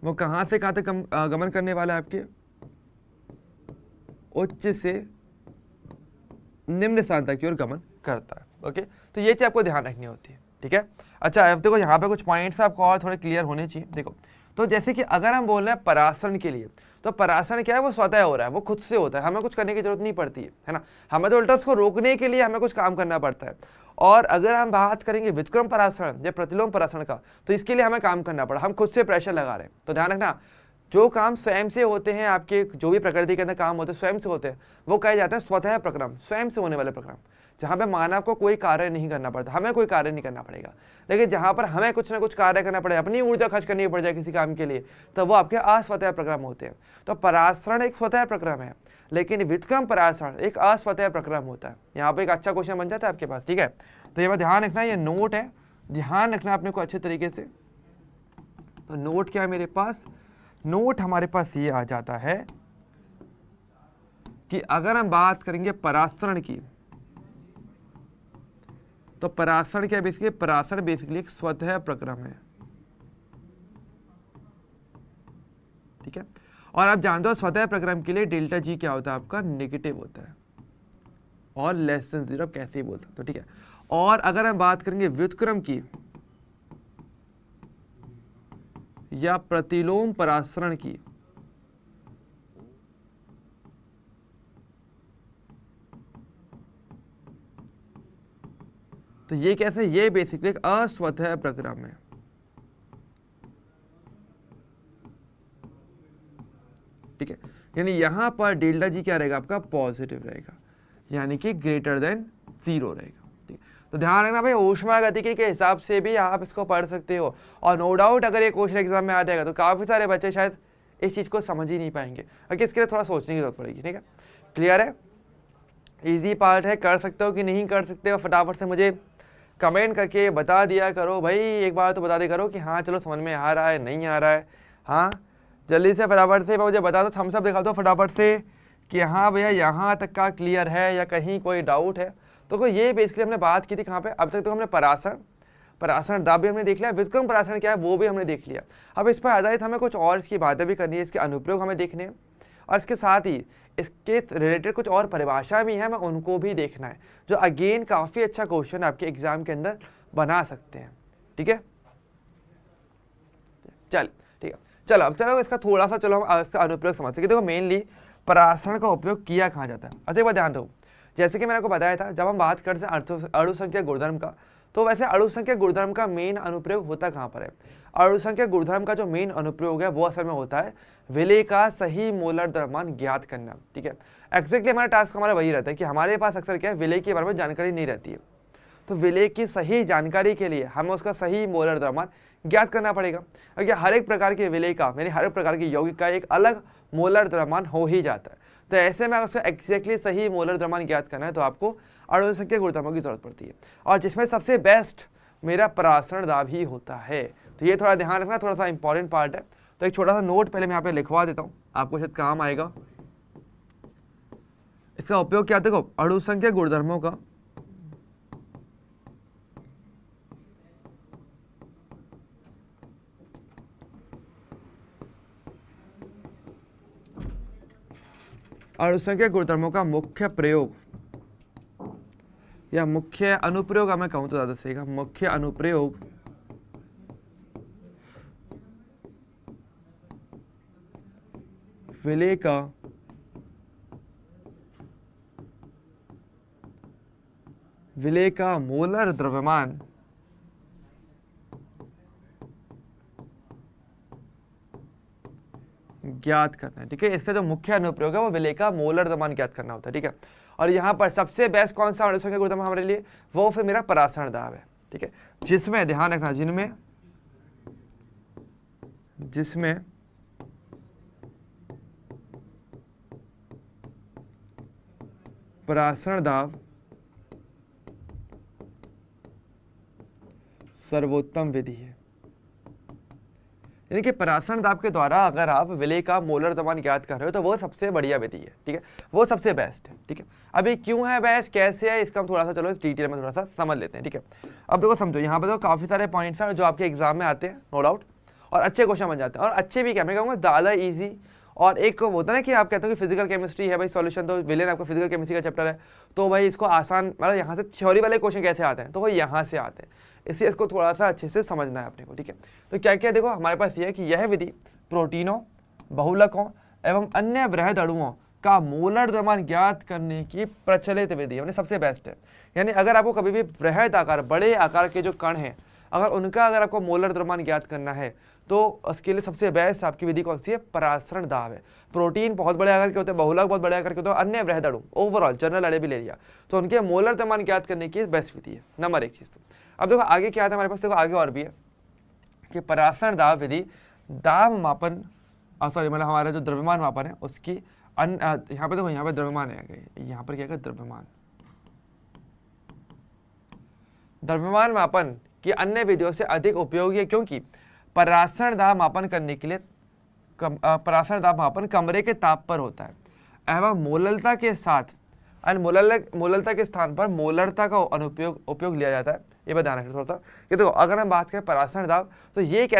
वो कहां से कहां तक गमन करने वाला है, आपके उच्च से निम्न स्थान तक की ओर गमन करता है। ओके, तो ये चीज आपको ध्यान रखनी होती है, ठीक है। अच्छा अब देखो यहाँ पे कुछ पॉइंट्स आपको और थोड़े क्लियर होने चाहिए। देखो तो जैसे कि अगर हम बोल रहे हैं पराशरण के लिए, तो पराशरण क्या है, वो स्वतः हो रहा है, वो खुद से होता है, हमें कुछ करने की जरूरत नहीं पड़ती है ना। हमें तो उल्टा उसको रोकने के लिए हमें कुछ काम करना पड़ता है। और अगर हम बात करेंगे व्युत्क्रम पराशरण या प्रतिलोम पराशरण का, तो इसके लिए हमें काम करना पड़ा, हम खुद से प्रेशर लगा रहे हैं। तो ध्यान रखना, जो काम स्वयं से होते हैं, आपके जो भी प्रकृति के अंदर काम होते हैं स्वयं से होते हैं, वो कहे जाते हैं स्वतः प्रक्रम, स्वयं से होने वाले प्रक्रम। जहाँ पे मानव को कोई कार्य नहीं करना पड़ता, हमें कोई कार्य नहीं करना पड़ेगा। लेकिन जहाँ पर हमें कुछ ना कुछ कार्य करना पड़े, अपनी ऊर्जा खर्च करनी पड़ जाए किसी काम के लिए, तो वो आपके अस्वतः प्रक्रम होते हैं। तो परासरण एक स्वतः प्रक्रम है, लेकिन व्युत्क्रम परासरण एक अस्वतः प्रक्रम होता है। यहाँ पे एक अच्छा क्वेश्चन बन जाता है आपके पास, ठीक है। तो ये बात ध्यान रखना, ये नोट है, ध्यान रखना अपने को अच्छे तरीके से। तो नोट क्या है मेरे पास, नोट हमारे पास ये आ जाता है कि अगर हम बात करेंगे परासरण की, तो परासरण क्या है बेसिकली, परासरण बेसिकली एक स्वतः प्रक्रम है, ठीक है। और आप जानते हो स्वतः प्रक्रम के लिए डेल्टा जी क्या होता है आपका, नेगेटिव होता है और लेस देन 0 कैसे ही बोल सकते हो, ठीक है। और अगर हम बात करेंगे व्युत्क्रम की या प्रतिलोम परासरण की, तो ये कैसे, ये बेसिकली एक अस्वतः प्रक्रम है, ठीक है। यानी यहां पर डेल्टा जी क्या रहेगा आपका, पॉजिटिव रहेगा, यानी कि ग्रेटर देन 0 रहेगा, ठीक है। तो ध्यान रखना भाई, ऊष्मागतिकी के हिसाब से भी आप इसको पढ़ सकते हो। और नो डाउट अगर ये क्वेश्चन एग्जाम में आ जाएगा तो काफी सारे बच्चे शायद इस चीज को समझ ही नहीं पाएंगे, अगर इसके लिए थोड़ा सोचने की जरूरत पड़ेगी, ठीक है। क्लियर है, इजी पार्ट है, कर सकते हो कि नहीं कर सकते हो फटाफट से मुझे कमेंट करके बता दिया करो भाई, एक बार तो बता दिया करो कि हाँ चलो समझ में आ रहा है, नहीं आ रहा है। हाँ जल्दी से फटाफट से मुझे बता दो, थम्स अप दिखा दो फटाफट से कि हाँ भैया यहाँ तक का क्लियर है या कहीं कोई डाउट है। तो ये बेसिकली हमने बात की थी कहाँ पे, अब तक तो हमने परासरण दाब भी हमने देख लिया, व्युत्क्रम परासरण क्या है वो भी हमने देख लिया। अब इस पर आधारित हमें कुछ और इसकी बातें भी करनी है, इसके अनुप्रयोग हमें देखने हैं, और इसके साथ ही इसके रिलेटेड कुछ और परिभाषा भी है, हमें उनको भी देखना है, जो अगेन काफ़ी अच्छा क्वेश्चन आपके एग्जाम के अंदर बना सकते हैं, ठीक है। चल ठीक है, चलो अब चलो इसका थोड़ा सा चलो हम इसका अनुप्रयोग समझ सके। देखो मेनली परासरण का उपयोग किया कहाँ जाता है। अच्छा एक बात ध्यान दो, जैसे कि मैंने आपको बताया था जब हम बात करते हैं अणु संख्या गुणधर्म का, तो वैसे अणु संख्या गुणधर्म का मेन अनुप्रयोग होता कहाँ पर है। अणु संख्या गुणधर्म का जो मेन अनुप्रयोग है वो असल में होता है विलेय का सही मोलर द्रव्यमान ज्ञात करना, ठीक है। एक्जैक्टली हमारा टास्क हमारा वही रहता है कि हमारे पास अक्सर क्या है, विलेय के बारे में जानकारी नहीं रहती है, तो विलेय की सही जानकारी के लिए हमें उसका सही मोलर द्रव्यमान ज्ञात करना पड़ेगा। क्योंकि हर एक प्रकार के विलेय का यानी हर एक प्रकार की यौगिक का एक अलग मोलर द्रव्यमान हो ही जाता है। तो ऐसे में उसका एक्जैक्टली सही मोलर द्रव्यमान ज्ञात करना है तो आपको अणु संख्या गुणधर्मों की जरूरत पड़ती है, और जिसमें सबसे बेस्ट मेरा परासरण दाब ही होता है। तो ये थोड़ा ध्यान रखना, थोड़ा सा इंपॉर्टेंट पार्ट है। तो एक छोटा सा नोट पहले मैं यहाँ पे लिखवा देता हूँ, आपको शायद काम आएगा। इसका उपयोग क्या, देखो अणु संख्या गुणधर्मों का अणुसंख्या गुणधर्मों का मुख्य प्रयोग या मुख्य अनुप्रयोग मैं कहूं तो ज्यादा सही, मुख्य अनुप्रयोग विलेय का मोलर द्रव्यमान ज्ञात करना है, ठीक है। इसका जो मुख्य अनुप्रयोग है वो विलेय का मोलर द्रव्यमान ज्ञात करना होता है, ठीक है। और यहाँ पर सबसे बेस्ट कौन सा अणु संख्या गुणधर्म हमारे लिए, वो फिर मेरा परासरण दाब है, ठीक है। जिसमें ध्यान रखना, जिसमें परासरण दाब सर्वोत्तम विधि है, यानी कि परासरण दाब के द्वारा अगर आप विलेय का मोलर द्रव्यमान ज्ञात कर रहे हो तो वो सबसे बढ़िया विधि है, ठीक है, वो सबसे बेस्ट है, ठीक है। अभी क्यों है बेस्ट, कैसे है, इसका हम थोड़ा सा चलो इस डिटेल में थोड़ा सा समझ लेते हैं, ठीक है। अब देखो समझो, यहाँ पर तो काफी सारे पॉइंट्स हैं जो आपके एग्जाम में आते हैं नो डाउट, और अच्छे क्वेश्चन बन जाते हैं, और अच्छे भी क्या मैं कहूँगा ज़्यादा ईजी। और एक होता है ना कि आप कहते हो कि फिजिकल केमिस्ट्री है भाई सॉल्यूशन, तो विलेन आपका फिजिकल केमिस्ट्री का चैप्टर है, तो भाई इसको आसान मतलब यहाँ से थ्योरी वाले क्वेश्चन कैसे आते हैं, तो वो यहाँ से आते हैं, इसलिए इसको थोड़ा सा अच्छे से समझना है अपने को, ठीक है। तो क्या क्या देखो हमारे पास ये है कि यह विधि प्रोटीनों, बहुलकों एवं अन्य बृहद अणुओं का मोलर द्रव्यमान ज्ञात करने की प्रचलित विधि है, सबसे बेस्ट है। यानी अगर आपको कभी भी बृहद आकार, बड़े आकार के जो कण हैं, अगर उनका अगर आपको मोलर द्रव्यमान ज्ञात करना है तो उसके लिए सबसे बेस्ट आपकी विधि कौन सी है, परासरण दाब है। प्रोटीन बहुत बड़े आकार के होते हैं, बहुलक बहुत बड़े आकार के होते हैं, अन्य वृहद अणु ओवरऑल जनरल अरे भी ले लिया तो उनके मोलर द्रव्यमान ज्ञात करने की बेस्ट विधि है, नंबर 1 चीज़। तो अब देखो आगे क्या आता है हमारे पास, देखो आगे और भी है कि परासरण दाब विधि दाब मापन सॉरी मतलब हमारा जो द्रव्यमान मापन है उसकी यहाँ पे देखो, यहाँ पे द्रव्यमान है, यहाँ पर क्या है द्रव्यमान, द्रव्यमान मापन की अन्य विधियों से अधिक उपयोगी है, क्योंकि परासरण दाब मापन करने के लिए परासरण दाब मापन कमरे के ताप पर होता है एवं मोललता के साथ मोललता के स्थान पर मोलरता का उपयोग लिया जाता है। ये बात ध्यान रखना थोड़ा सा कि देखो अगर हम बात करें परासरण दाब तो ये एक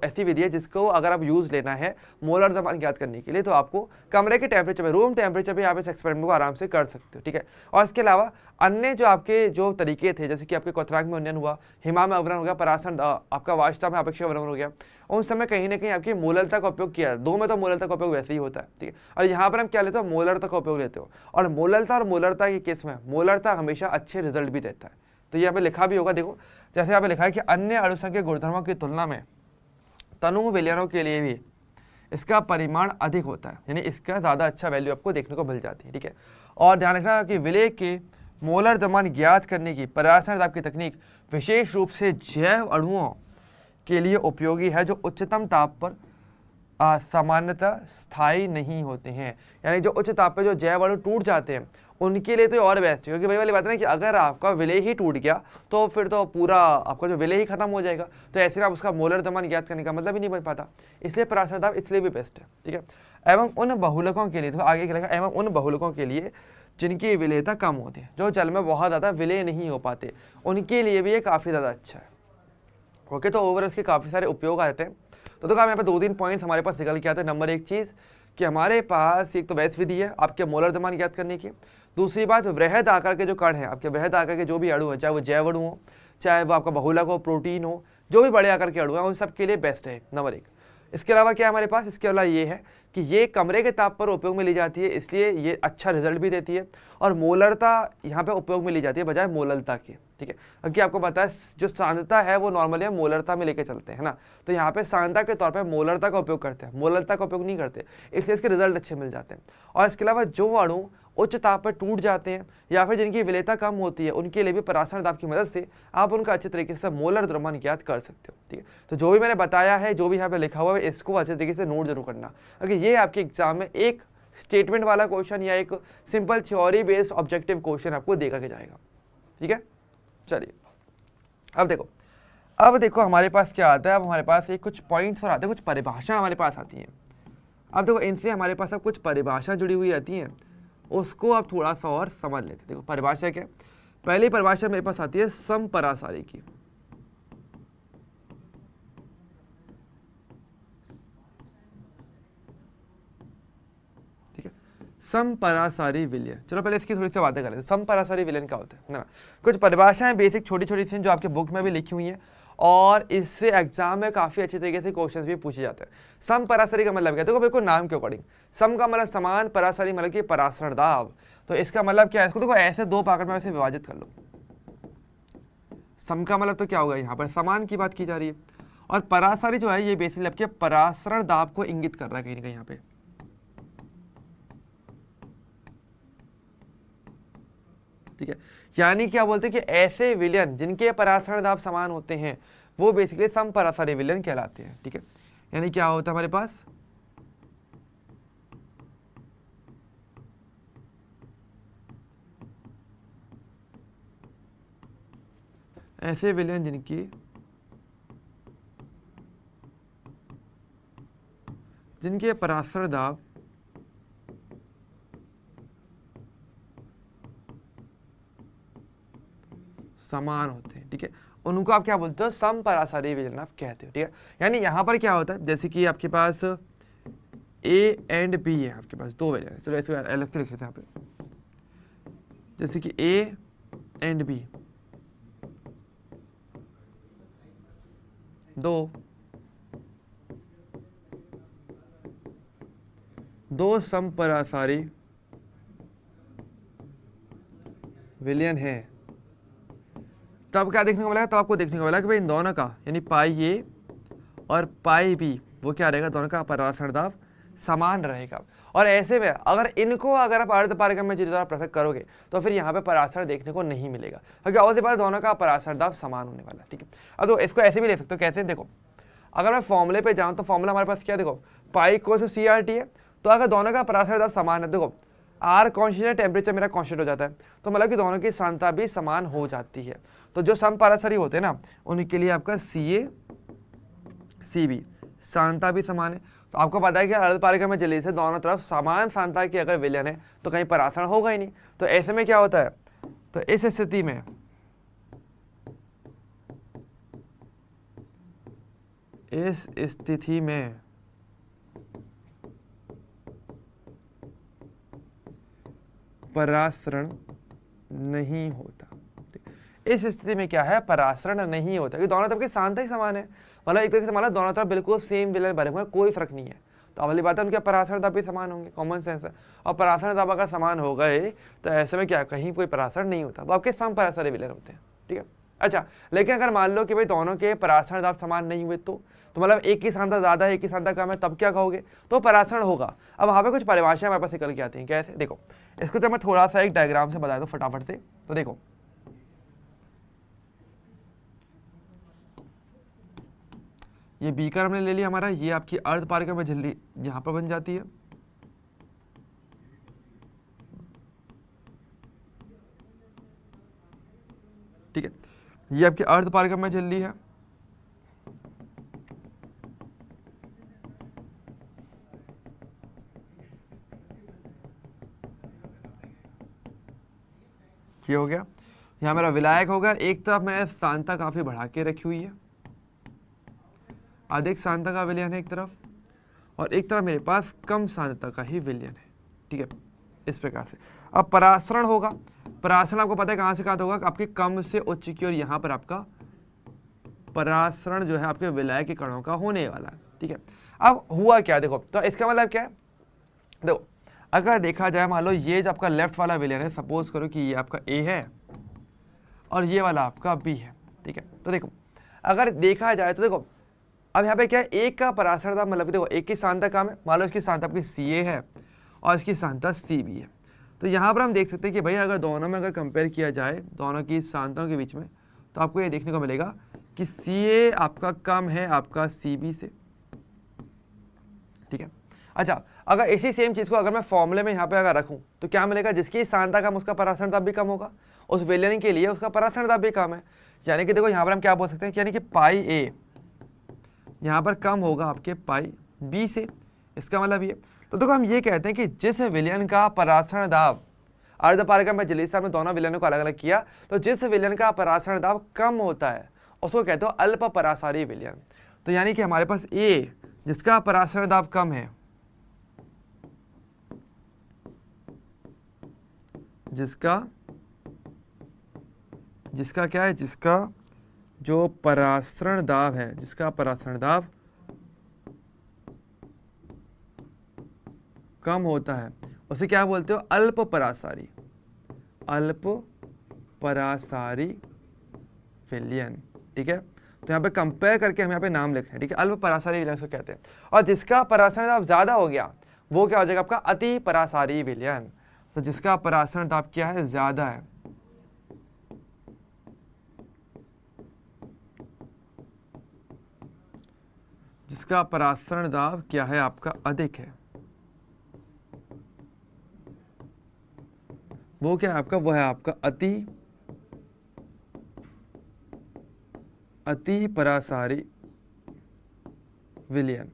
ऐसी विधि है जिसको अगर आप यूज़ लेना है मोलर द्रव्यमान ज्ञात करने के लिए तो आपको कमरे के टेम्परेचर पे, रूम टेम्परेचर पे आप इस एक्सपेरिमेंट को आराम से कर सकते हो, ठीक है। और इसके अलावा अन्य जो आपके जो तरीके थे, जैसे कि आपके क्वथनांक में उन्नयन हुआ, हिमा में अवरण हो गया, परासरण आपका वाष्ता में अपेक्षित अवरण हो गया, उन समय कहीं ना कहीं आपकी मोलरता का उपयोग किया। दो में तो मोलरता का उपयोग वैसे ही होता है, ठीक है। और यहाँ पर हम क्या लेते हो, मोलरता का उपयोग लेते हो। और मोलरता के केस में मोलरता हमेशा अच्छे रिजल्ट भी देता है। तो यहाँ पे लिखा भी होगा, देखो जैसे यहाँ पे लिखा है कि अन्य अणुसंख्यक गुणधर्मों की तुलना में तनु विलयनों के लिए भी इसका परिमाण अधिक होता है, यानी इसका ज़्यादा अच्छा वैल्यू आपको देखने को मिल जाती है, ठीक है। और ध्यान रखना कि विलय के मोलर द्रव्यमान ज्ञात करने की परासरण दाब की तकनीक विशेष रूप से जैव अणुओं के लिए उपयोगी है जो उच्चतम ताप पर सामान्यतः स्थायी नहीं होते हैं। यानी जो उच्च ताप पर जो जैव अणु टूट जाते हैं उनके लिए तो और बेस्ट है, क्योंकि वही वाली बात है ना कि अगर आपका विलय ही टूट गया तो फिर तो पूरा आपका जो विलय ही खत्म हो जाएगा, तो ऐसे में आप उसका मोलर द्रव्यमान ज्ञात करने का मतलब ही नहीं बन पाता। इसलिए परासरण दाब इसलिए भी बेस्ट है, ठीक है। एवं उन बहुलकों के लिए, तो आगे क्या लिखा, एवं उन बहुलकों के लिए जिनकी विलयता कम होती है, जो जल में बहुत ज़्यादा विलय नहीं हो पाते, उनके लिए भी ये काफ़ी ज़्यादा अच्छा है। ओके, तो ओवरऑल इसके काफ़ी सारे उपयोग आते हैं। तो देखो यहाँ पे 2-3 पॉइंट्स हमारे पास निकल के आते हैं। नंबर 1 चीज़ कि हमारे पास एक तो बेस्ट विधि है आपके मोलर द्रव्यमान ज्ञात करने की। दूसरी बात, वृहद आकार के जो कण हैं, आपके वृहद आकार के जो भी अणु हैं, चाहे वो जैव अणु हो, चाहे वो आपका बहुलक हो, प्रोटीन हो, जो भी बड़े आकार के अणु हैं, उन सब के लिए बेस्ट है, नंबर 1। इसके अलावा क्या है हमारे पास, इसके अलावा ये है कि ये कमरे के ताप पर उपयोग में ली जाती है, इसलिए ये अच्छा रिजल्ट भी देती है। और मोलरता यहाँ पे उपयोग में ली जाती है बजाय मोललता के, ठीक है। क्योंकि आपको पता है जो सांद्रता है वो नॉर्मली हम मोलरता में लेके चलते हैं ना, तो यहाँ पे सांद्रता के तौर पे मोलरता का उपयोग करते हैं, मोललता का उपयोग नहीं करते, इसलिए इसके रिजल्ट अच्छे मिल जाते हैं। और इसके अलावा जो अणु उच्च ताप पर टूट जाते हैं या फिर जिनकी विलयता कम होती है, उनके लिए भी परासरण दाब की मदद से आप उनका अच्छे तरीके से मोलर द्रव्यमान ज्ञात कर सकते हो, ठीक है। तो जो भी मैंने बताया है, जो भी यहाँ पे लिखा हुआ है, इसको अच्छे तरीके से नोट जरूर करना, क्योंकि ये आपके एग्जाम में एक स्टेटमेंट वाला क्वेश्चन या एक simple theory based objective question आपको दे करके जाएगा, ठीक है। चलिए अब देखो हमारे पास क्या आता है, अब हमारे पास एक कुछ पॉइंट्स और आते हैं, कुछ परिभाषा हमारे पास आती हैं। अब देखो इनसे हमारे पास अब कुछ परिभाषा जुड़ी हुई रहती हैं, उसको आप थोड़ा सा और समझ लेते हैं। देखो परिभाषा क्या, पहली परिभाषा मेरे पास आती है समपरासारी की। ठीक है, समपरासारी विलयन। चलो पहले इसकी थोड़ी सी बातें कर लेते हैं। समपरासारी विलयन क्या होता है ना, कुछ परिभाषाएं बेसिक छोटी छोटी सी जो आपके बुक में भी लिखी हुई हैं और इससे एग्जाम में काफ़ी अच्छे तरीके से क्वेश्चंस भी पूछे जाते हैं। समपरासारी का मतलब क्या है, देखो बिल्कुल नाम के अकॉर्डिंग, सम का मतलब समान, परासारी मतलब कि परासरण दाब। तो इसका मतलब क्या है, इसको देखो ऐसे दो पार्ट में वैसे विभाजित कर लो। सम का मतलब तो क्या होगा, यहाँ पर समान की बात की जा रही है, और परासारी जो है ये बेसिकली आपके परासरण दाब को इंगित कर रहा है कहीं ना कहीं यहाँ पे। ठीक है, यानी क्या बोलते हैं कि ऐसे विलयन जिनके परासरण दाब समान होते हैं वो बेसिकली समपरासारी विलयन कहलाते हैं। ठीक है, यानी क्या होता है हमारे पास, ऐसे विलयन जिनके परासरण दाब समान होते हैं। ठीक है, उनको आप क्या बोलते हो, समपरासारी विलयन आप कहते हो। ठीक है, यानी यहां पर क्या होता है, जैसे कि आपके पास ए एंड बी है, आपके पास दो विलयन है, चलो ऐसे अलग से लिख लेते हैं यहाँ पे, जैसे कि ए एंड बी दो समपरासारी विलयन है, तब क्या देखने को मिला, तब आपको देखने को मिला कि भाई इन दोनों का यानी पाई ए और पाई बी वो क्या रहेगा, दोनों का परासरण दाब समान रहेगा। और ऐसे में अगर इनको अगर आप अर्धपारगम्य में द्वारा पृथक करोगे तो फिर यहाँ पे परासरण देखने को नहीं मिलेगा, क्योंकि और बात दोनों का परासरण दाब समान होने वाला है। ठीक है, अब तो इसको ऐसे भी ले सकते हो, कैसे, देखो अगर मैं फॉर्मूले पे जाऊँ तो फॉर्मूला हमारे पास क्या, देखो pi equal C R T है, तो अगर दोनों का परासरण दाब समान है, देखो आर कॉन्स्टेंट है, टेम्परेचर मेरा कॉन्स्टेंट हो जाता है, तो मतलब कि दोनों की सांद्रता भी समान हो जाती है। तो जो समपरासरी होते हैं ना उनके लिए आपका सी ए सी बी सांद्रता भी समान है। तो आपको पता है कि अर्धपारगम्य झिल्ली से दोनों तरफ समान सांद्रता की अगर विलयन है तो कहीं परासरण होगा ही नहीं। तो ऐसे में क्या होता है, तो इस स्थिति में परासरण नहीं होता। इस स्थिति में क्या है, परासरण नहीं होता, क्योंकि दोनों तरफ की सांद्रता ही समान है। मतलब एक तरीके से मतलब दोनों तरफ बिल्कुल सेम विलयन भरे हुए हैं, कोई फर्क नहीं है। तो अगली बात है उनके परासरण दाब भी समान होंगे, कॉमन सेंस है। और परासरण दाब अगर समान हो गए तो ऐसे में क्या, कहीं कोई परासरण नहीं होता, वो आपके समपरासरी विलयन होते हैं। ठीक है, अच्छा लेकिन अगर मान लो कि भाई दोनों के परासरण दाब समान नहीं हुए तो मतलब एक की सांद्रता ज़्यादा है, एक की सांद्रता कम है, तब क्या कहोगे, तो परासरण होगा। अब वहाँ पे कुछ परिभाषाएं हमारे पास निकल के आती हैं, कैसे, देखो इसको जब मैं थोड़ा सा एक डायग्राम से बता दूँ फटाफट से, तो देखो ये बीकर हमने ले लिया हमारा, ये आपकी अर्धपारगम्य झिल्ली यहाँ पर बन जाती है। ठीक है, ये आपकी अर्धपारगम्य झिल्ली है। ये हो गया, यहाँ मेरा विलायक होगा। एक तरफ मैंने सांद्रता काफी बढ़ा के रखी हुई है, अधिक सांद्रता का विलयन है एक तरफ, और एक तरफ मेरे पास कम सांद्रता का ही विलयन है। ठीक है, इस प्रकार से। अब परासरण होगा, परासरण आपको पता है कहाँ से कहाँ होगा, आपके कम से उच्च की ओर यहाँ पर आपका परासरण जो है आपके विलायक के कणों का होने वाला है। ठीक है, अब हुआ क्या, देखो तो इसका मतलब क्या है, देखो अगर देखा जाए मान लो ये जो आपका लेफ्ट वाला विलयन है, सपोज करो कि ये आपका ए है और ये वाला आपका बी है। ठीक है, तो देखो अगर देखा जाए तो देखो अब यहाँ पे क्या है, एक का परासरण दाब मतलब देखो एक की सांद्रता कम है, मान लो इसकी सांद्रता आपकी सी ए है और इसकी सांद्रता सी बी है। तो यहाँ पर हम देख सकते हैं कि भाई अगर दोनों में अगर कंपेयर किया जाए दोनों की सांद्रताओं के बीच में, तो आपको ये देखने को मिलेगा कि सी ए आपका कम है आपका सी बी से। ठीक है, अच्छा अगर इसी सेम चीज़ को अगर मैं फॉर्मूले में यहाँ पे अगर रखूँ तो क्या मिलेगा, जिसकी सांद्रता कम उसका परासरण दाब भी कम होगा, उस विलयन के लिए उसका परासरण दाब भी कम है। यानी कि देखो यहाँ पर हम क्या बोल सकते हैं, यानी कि पाई ए यहाँ पर कम होगा आपके पाई बी से, इसका मतलब ये। तो देखो हम ये कहते हैं कि जिस विलयन का परासरण दाब अर्धपारगम्य झिल्ली से हमने दोनों विलयनों को अलग अलग किया, तो जिस विलयन का परासरण दाब कम होता है उसको कहते हो अल्प परासारी विलयन। तो यानी कि हमारे पास ए जिसका परासरण दाब कम है, जिसका क्या है, जिसका जो परासरण दाब है, जिसका परासरण दाब कम होता है उसे क्या बोलते हो, अल्प परासारी विलयन। ठीक है, तो यहाँ पे कंपेयर करके हम यहाँ पे नाम लिख रहे हैं। ठीक है, अल्प परासारी विलयन को कहते हैं। और जिसका परासरण दाब ज्यादा हो गया वो क्या हो जाएगा आपका अति परासारी विलयन। तो जिसका परासरण दाब क्या है, ज्यादा है, जिसका परासरण दाब क्या है आपका अधिक है, वो क्या है आपका, वो है आपका अति परासारी विलयन।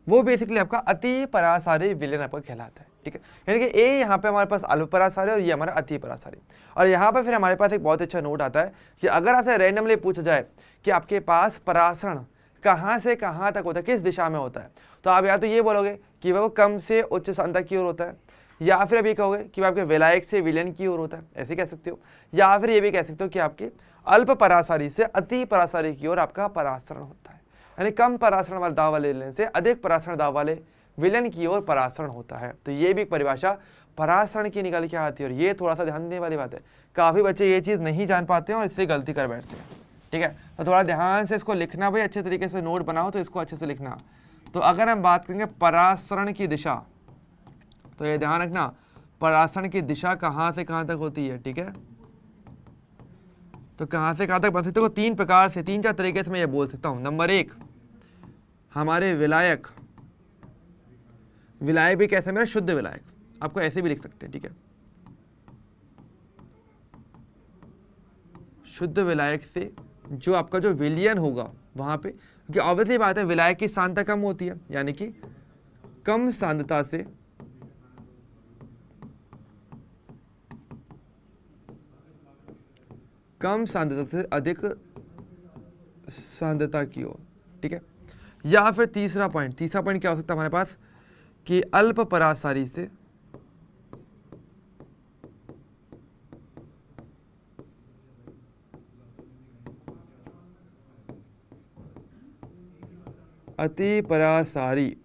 वो बेसिकली आपका अति परासारी विलयन आपका कहलाता है। ठीक है, यानी कि ए यहाँ पे हमारे पास अल्प परासारी और ये हमारा अति परासारी। और यहाँ पे फिर हमारे पास एक बहुत अच्छा नोट आता है कि अगर आपसे रैंडमली पूछा जाए कि आपके पास परासरण कहाँ से कहाँ तक होता है, किस दिशा में होता है, तो आप या तो ये बोलोगे कि वो कम से उच्च सांद्रता की ओर होता है, या फिर अभी कहोगे कि आपके विलायक से विलयन की ओर होता है, ऐसे कह सकते हो। या फिर ये भी कह सकते हो कि आपके अल्प परासारी से अति परासारी की ओर आपका परासरण होता है, यानी कम परासरण वाले दाब वाले विलयन से अधिक परासरण दाब वाले विलयन की ओर परासरण होता है। तो ये भी एक परिभाषा परासरण की निकल के आती है, और ये थोड़ा सा ध्यान देने वाली बात है, काफ़ी बच्चे ये चीज़ नहीं जान पाते हैं और इससे गलती कर बैठते हैं। ठीक है। तो थोड़ा ध्यान से इसको लिखना भाई, अच्छे तरीके से नोट बनाओ तो इसको अच्छे से लिखना। तो अगर हम बात करेंगे परासरण की दिशा, तो ये ध्यान रखना परासरण की दिशा कहाँ से कहाँ तक होती है, ठीक है। तो कहाँ से कहाँ तक बन सकते हो, तीन प्रकार से, तीन चार तरीके से मैं ये बोल सकता हूँ। नंबर एक, हमारे विलायक, विलायक भी कैसे, मेरा शुद्ध विलायक, आपको ऐसे भी लिख सकते हैं, ठीक है। शुद्ध विलायक से जो आपका जो विलयन होगा वहां पे, क्योंकि ऑब्वियसली बात है विलायक की सांद्रता कम होती है, यानी कि कम सांद्रता से कम सांद्रता से अधिक सांद्रता की ओर, ठीक है। या फिर तीसरा पॉइंट क्या हो सकता है हमारे पास, कि अल्प परासारी से अति परासारी,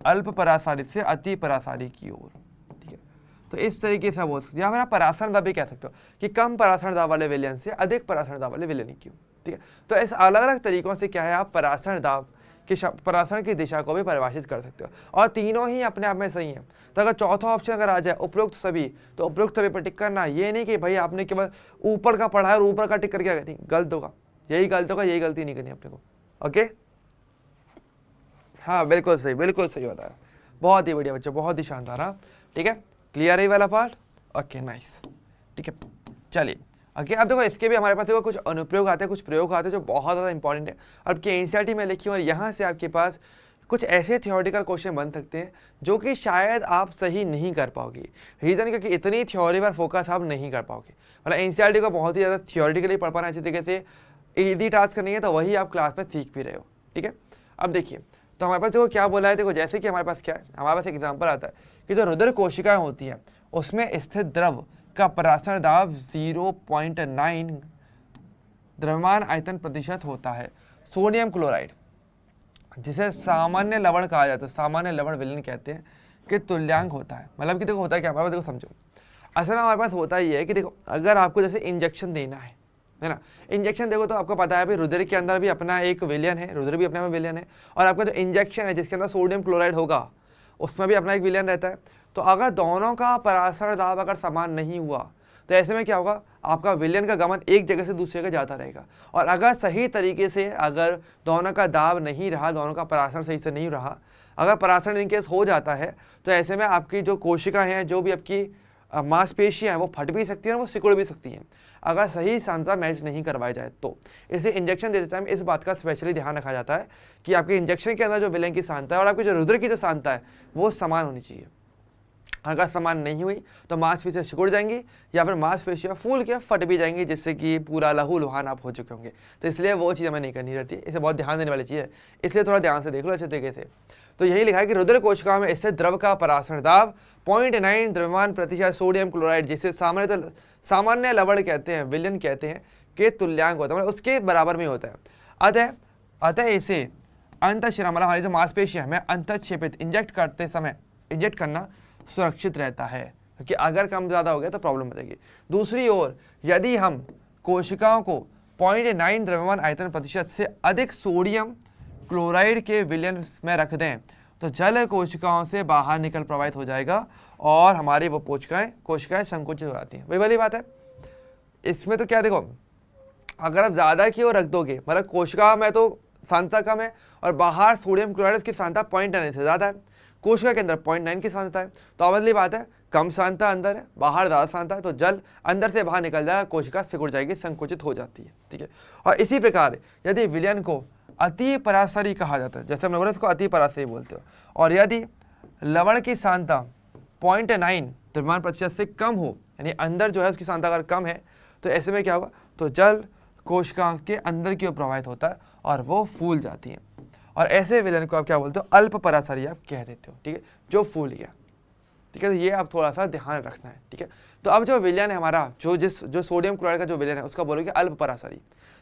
अल्प परासारी से अति परासारी की ओर, ठीक है। तो इस तरीके से बोल सकते हैं, या फिर आप परासरण दाब भी कह सकते हो कि कम परासरण दाब वाले विलयन से अधिक परासरण दाब वाले विलयन की ओर, ठीक है। तो इस अलग अलग तरीकों से क्या है, आप परासरण दाब कि परासरण की दिशा को भी परिभाषित कर सकते हो, और तीनों ही अपने आप में सही है। तो अगर चौथा ऑप्शन अगर आ जाए उपरोक्त सभी, तो उपरोक्त सभी पर टिक करना, ये नहीं कि भाई आपने केवल ऊपर का पढ़ा है और ऊपर का टिक करके नहीं, गलत होगा, यही गलत होगा, यही गलती नहीं करनी अपने को। ओके, हाँ बिल्कुल सही बताया, बहुत ही बढ़िया बच्चों, बहुत ही शानदार। हाँ ठीक है, क्लियर है वाला पार्ट, ओके नाइस, ठीक है। चलिए ओके, अब देखो इसके भी हमारे पास देखो कुछ अनुप्रयोग आते हैं, कुछ प्रयोग आते हैं जो बहुत ज़्यादा इंपॉर्टेंट है। अब के एनसीईआरटी में लिखी और यहाँ से आपके पास कुछ ऐसे थियोरेटिकल क्वेश्चन बन सकते हैं जो कि शायद आप सही नहीं कर पाओगे। रीज़न क्योंकि इतनी थ्योरी पर फोकस आप नहीं कर पाओगे, मतलब एनसीईआरटी को बहुत ही ज़्यादा थियोरेटिकली पढ़ पाना अच्छी तरीके से, ईजी टास्क नहीं है, तो वही आप क्लास में सीख भी रहे हो, ठीक है। अब देखिए, तो हमारे पास देखो क्या बोला है, देखो जैसे कि हमारे पास क्या है, हमारे पास एक एग्जाम्पल आता है कि जो रुधिर कोशिकाएं होती हैं उसमें स्थित द्रव का परासरण दाब 0.9 द्रव्यमान आयतन प्रतिशत होता है। सोडियम क्लोराइड, जिसे सामान्य लवण कहा जाता है, सामान्य लवण विलयन कहते हैं, कि तुल्यांक होता है। मतलब कि देखो होता है क्या, हमारे पास देखो समझो, असल में हमारे पास होता ये है कि देखो अगर आपको जैसे इंजेक्शन देना है ना, इंजेक्शन देखो तो आपको पता है भाई रुधिर के अंदर भी अपना एक विलयन है, रुधिर भी अपने में विलयन है, और आपका जो इंजेक्शन है जिसके अंदर सोडियम क्लोराइड होगा उसमें भी अपना एक विलयन रहता है। तो अगर दोनों का परासरण दाब अगर समान नहीं हुआ तो ऐसे में क्या होगा, आपका विलयन का गमन एक जगह से दूसरी जगह जाता रहेगा। और अगर सही तरीके से अगर दोनों का दाब नहीं रहा, दोनों का परासरण सही से नहीं रहा, अगर परासरण इन केस हो जाता है तो ऐसे में आपकी जो कोशिकाएं हैं, जो भी आपकी मांसपेशियां हैं, वो फट भी सकती हैं और वो सिकुड़ भी सकती हैं अगर सही सांद्रता मैच नहीं करवाई जाए तो। इसे इंजेक्शन देते टाइम इस बात का स्पेशली ध्यान रखा जाता है कि आपके इंजेक्शन के अंदर जो विलयन की सांद्रता है और आपकी जो रुधिर की जो सांद्रता है वो समान होनी चाहिए। अगर समान नहीं हुई तो मांसपेशियां सिकुड़ जाएंगी या फिर मांसपेशियां फूल के फट भी जाएंगी, जिससे कि पूरा लहू लुहान आप हो चुके होंगे। तो इसलिए वो चीज़ हमें नहीं करनी रहती, इसे बहुत ध्यान देने वाली चीज़ है, इसलिए थोड़ा ध्यान से देख लो अच्छे तरीके से। तो यही लिखा है कि रुधिर कोशिकाओं में स्थित द्रव का परासरण दाब 0.9 द्रव्यमान प्रतिशत सोडियम क्लोराइड, जिसे सामान्य लवण कहते हैं, विलयन कहते हैं, के तुल्यांक होता है, मतलब उसके बराबर में होता है। अतः इसे अंतःशिरा, मतलब हमारी जो मांसपेशियां हमें अंतःक्षेपित इंजेक्ट करते समय इंजेक्ट करना सुरक्षित रहता है, क्योंकि अगर कम ज़्यादा हो गया तो प्रॉब्लम हो जाएगी। दूसरी ओर यदि हम कोशिकाओं को 0.9 द्रव्यमान आयतन प्रतिशत से अधिक सोडियम क्लोराइड के विलयन में रख दें तो जल कोशिकाओं से बाहर निकल प्रवाहित हो जाएगा और हमारी वो कोशिकाएं संकुचित हो जाती हैं। वही वाली बात है इसमें। तो क्या देखो, अगर आप ज़्यादा की ओर रख दोगे, मतलब कोशिका में तो सांद्रता कम है और बाहर सोडियम क्लोराइड की सांद्रता 0.9 से ज़्यादा है, कोशिका के अंदर 0.9 की सांद्रता है, तो अवली बात है कम सांद्रता अंदर है, बाहर ज़्यादा सांद्रता है, तो जल अंदर से बाहर निकल जाएगा, कोशिका सिकुड़ जाएगी, संकुचित हो जाती है, ठीक है। और इसी प्रकार यदि विलयन को अति परासरी कहा जाता है, जैसे हमने बोला इसको अति परासरी बोलते हो, और यदि लवण की सांद्रता 0.9 द्रव्यमान प्रतिशत से कम हो, यानी अंदर जो है उसकी सांद्रता अगर कम है, तो ऐसे में क्या होगा, तो जल कोशिका के अंदर की ओर प्रवाहित होता है और वो फूल जाती हैं, और ऐसे विलयन को आप क्या बोलते हो, अल्प परासरी आप कह देते हो, ठीक है, जो फूल गया, ठीक है। तो ये आप थोड़ा सा ध्यान रखना है, ठीक है। तो अब जो विलयन है हमारा, जो सोडियम क्लोराइड का जो विलयन है उसका बोलोगे अल्प परासरी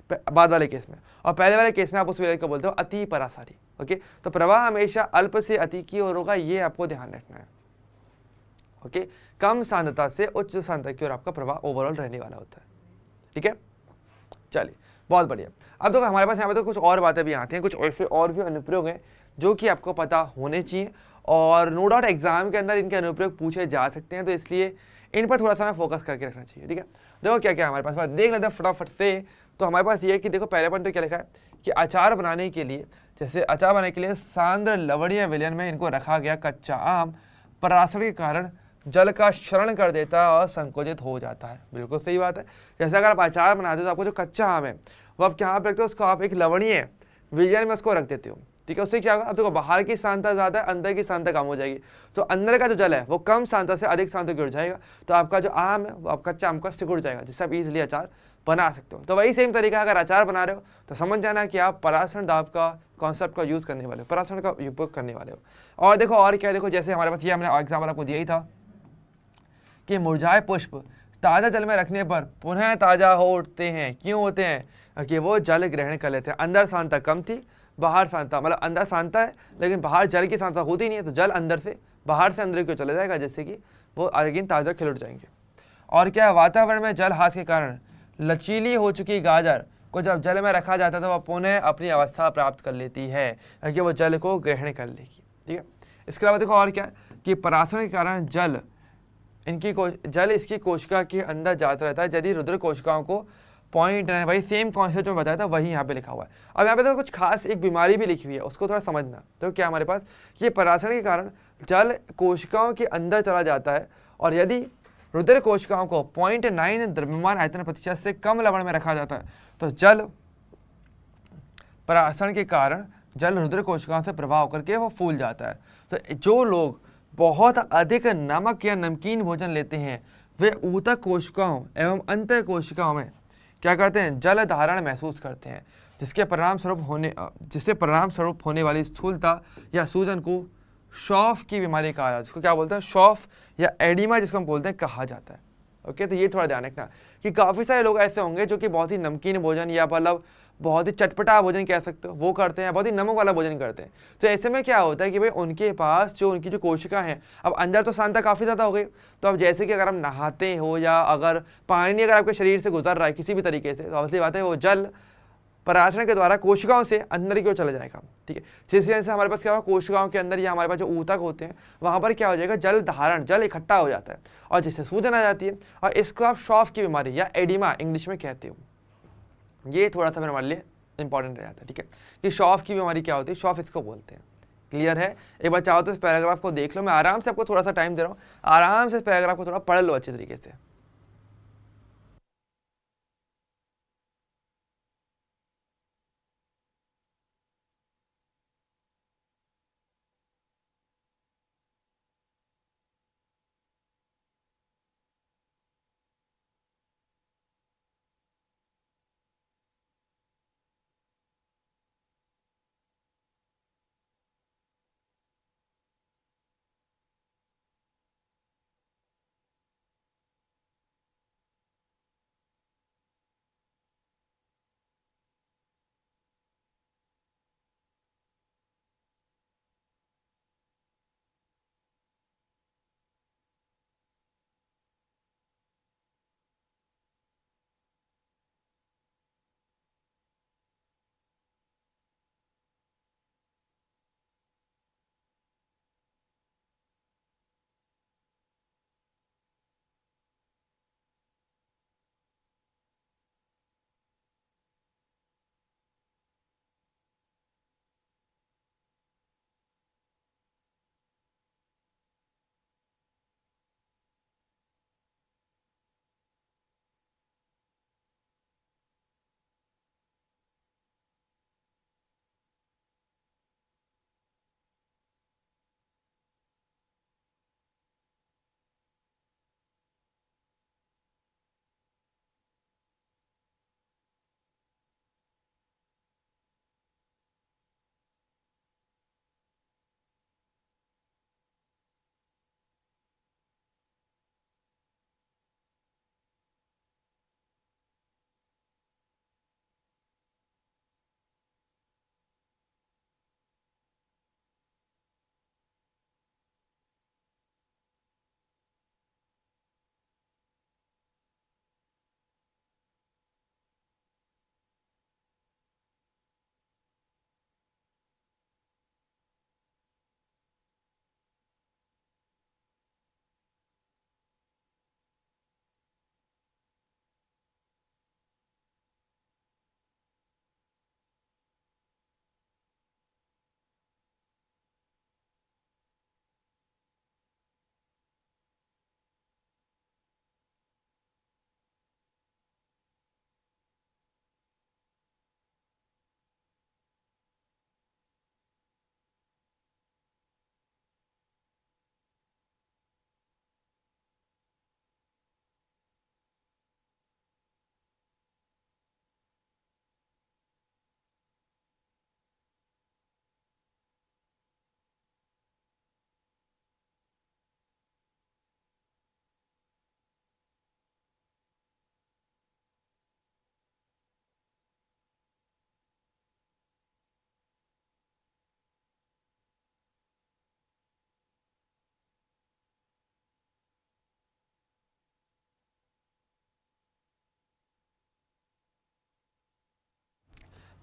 बाद वाले केस में, और पहले वाले केस में आप उस विलयन को बोलते हो अति परासरी, ओके। तो प्रवाह हमेशा अल्प से अति की ओर होगा, ये आपको ध्यान रखना है, ओके। कम सांद्रता से उच्च सांद्रता की ओर आपका प्रभाव ओवरऑल रहने वाला होता है। ठीक है, चलिए बहुत बढ़िया। अब देखो हमारे पास यहाँ पे तो कुछ और बातें भी आती हैं, कुछ ऐसे और भी अनुप्रयोग हैं जो कि आपको पता होने चाहिए, और नो डाउट एग्जाम के अंदर इनके अनुप्रयोग पूछे जा सकते हैं, तो इसलिए इन पर थोड़ा सा हमें फोकस करके रखना चाहिए। ठीक है, देखो क्या क्या हमारे पास देख लेते हैं फटाफट से। तो हमारे पास ये है कि देखो पहले पॉइंट तो क्या लिखा है कि अचार बनाने के लिए, जैसे अचार बनाने के लिए सांद्र लवणीय विलयन में इनको रखा गया कच्चा आम परासरण के कारण जल का क्षरण कर देता है और संकुचित हो जाता है। बिल्कुल सही बात है। जैसे अगर आप अचार बनाते हो तो आपको जो कच्चा आम है वो आप कहाँ पे रखते हो, उसको आप एक लवणीय विलयन में उसको रख देते हो। ठीक है, उससे क्या होगा, अब देखो बाहर की सांद्रता ज़्यादा है, अंदर की सांद्रता कम हो जाएगी, तो अंदर का जो जल है वो कम सांद्रता से अधिक सांद्रता गिर जाएगा, तो आपका जो आम है वो आपका कच्चा आम का सिकुड़ जाएगा, जिससे आप इजीली अचार बना सकते हो। तो वही सेम तरीका अगर अचार बना रहे हो तो समझ जाना कि आप परासरण दाब का कॉन्सेप्ट का यूज़ करने वाले हो, परासरण का उपयोग करने वाले हो। और देखो और क्या, देखो जैसे हमारे पास ये हमने एग्जाम्पल आपको दिया ही था कि मुरझाए पुष्प ताज़ा जल में रखने पर पुनः ताज़ा हो उठते हैं। क्यों होते हैं, कि वो जल ग्रहण कर लेते हैं। अंदर सांद्रता कम थी, बाहर सांद्रता, मतलब अंदर सांद्रता है लेकिन बाहर जल की सांद्रता होती नहीं है, तो जल अंदर से बाहर से अंदर की चला जाएगा, जिससे कि वो अगेन ताज़ा खिल उठ जाएंगे। और क्या, वातावरण में जल ह्रास के कारण लचीली हो चुकी गाजर को जब जल में रखा जाता है तो वह पुनः अपनी अवस्था प्राप्त कर लेती है, कि वो जल को ग्रहण कर लेगी। ठीक है, इसके अलावा देखो और क्या कि परासरण के कारण जल जल इसकी कोशिका के अंदर जाता रहता है। यदि रुद्र कोशिकाओं को पॉइंट है, भाई सेम कॉन्सेप्ट जो बताया था वही यहाँ पे लिखा हुआ है। अब यहाँ पे तो कुछ खास एक बीमारी भी लिखी हुई है, उसको थोड़ा समझना। तो क्या हमारे पास ये परासरण के कारण जल कोशिकाओं के अंदर चला जाता है, और यदि रुद्र कोशिकाओं को 0.9 द्रव्यमान आयतन प्रतिशत से कम लवण में रखा जाता है तो जल परासरण के कारण जल रुद्र कोशिकाओं से प्रभाव करके वो फूल जाता है। तो जो लोग बहुत अधिक नमक या नमकीन भोजन लेते हैं वे ऊतक कोशिकाओं एवं अंतर कोशिकाओं में क्या करते हैं, जल धारण महसूस करते हैं, जिससे परिणाम स्वरूप होने वाली स्थूलता या सूजन को शॉफ की बीमारी कहा जाता है। जिसको क्या बोलते हैं, शॉफ या एडिमा जिसको हम बोलते हैं, कहा जाता है। ओके, तो ये थोड़ा ध्यान रखना कि काफ़ी सारे लोग ऐसे होंगे जो कि बहुत ही नमकीन भोजन या मतलब बहुत ही चटपटा भोजन कह सकते हो वो करते हैं, बहुत ही नमक वाला भोजन करते हैं। तो ऐसे में क्या होता है कि भाई उनके पास जो उनकी जो कोशिका है, अब अंदर तो सांद्रता काफ़ी ज़्यादा हो गई, तो अब जैसे कि अगर हम नहाते हो या अगर पानी अगर आपके शरीर से गुजर रहा है किसी भी तरीके से, तो ऑब्वियसली बात है वो जल परासरण के द्वारा कोशिकाओं से अंदर की ओर चला जाएगा। ठीक है, जिस वजह से हमारे पास क्या होगा, कोशिकाओं के अंदर या हमारे पास जो ऊतक होते हैं वहाँ पर क्या हो जाएगा, जल धारण, जल इकट्ठा हो जाता है और जिससे सूजन आ जाती है, और इसको आप शॉफ की बीमारी या एडिमा इंग्लिश में कहते हो। ये थोड़ा सा फिर हमारे लिए इंपॉर्टेंट रह जाता है। ठीक है, कि शॉफ की बीमारी क्या होती है, शॉफ इसको बोलते हैं। क्लियर है, एक बार चाहो तो इस पैराग्राफ को देख लो, मैं आराम से आपको थोड़ा सा टाइम दे रहा हूँ, आराम से इस पैराग्राफ को थोड़ा पढ़ लो अच्छे तरीके से।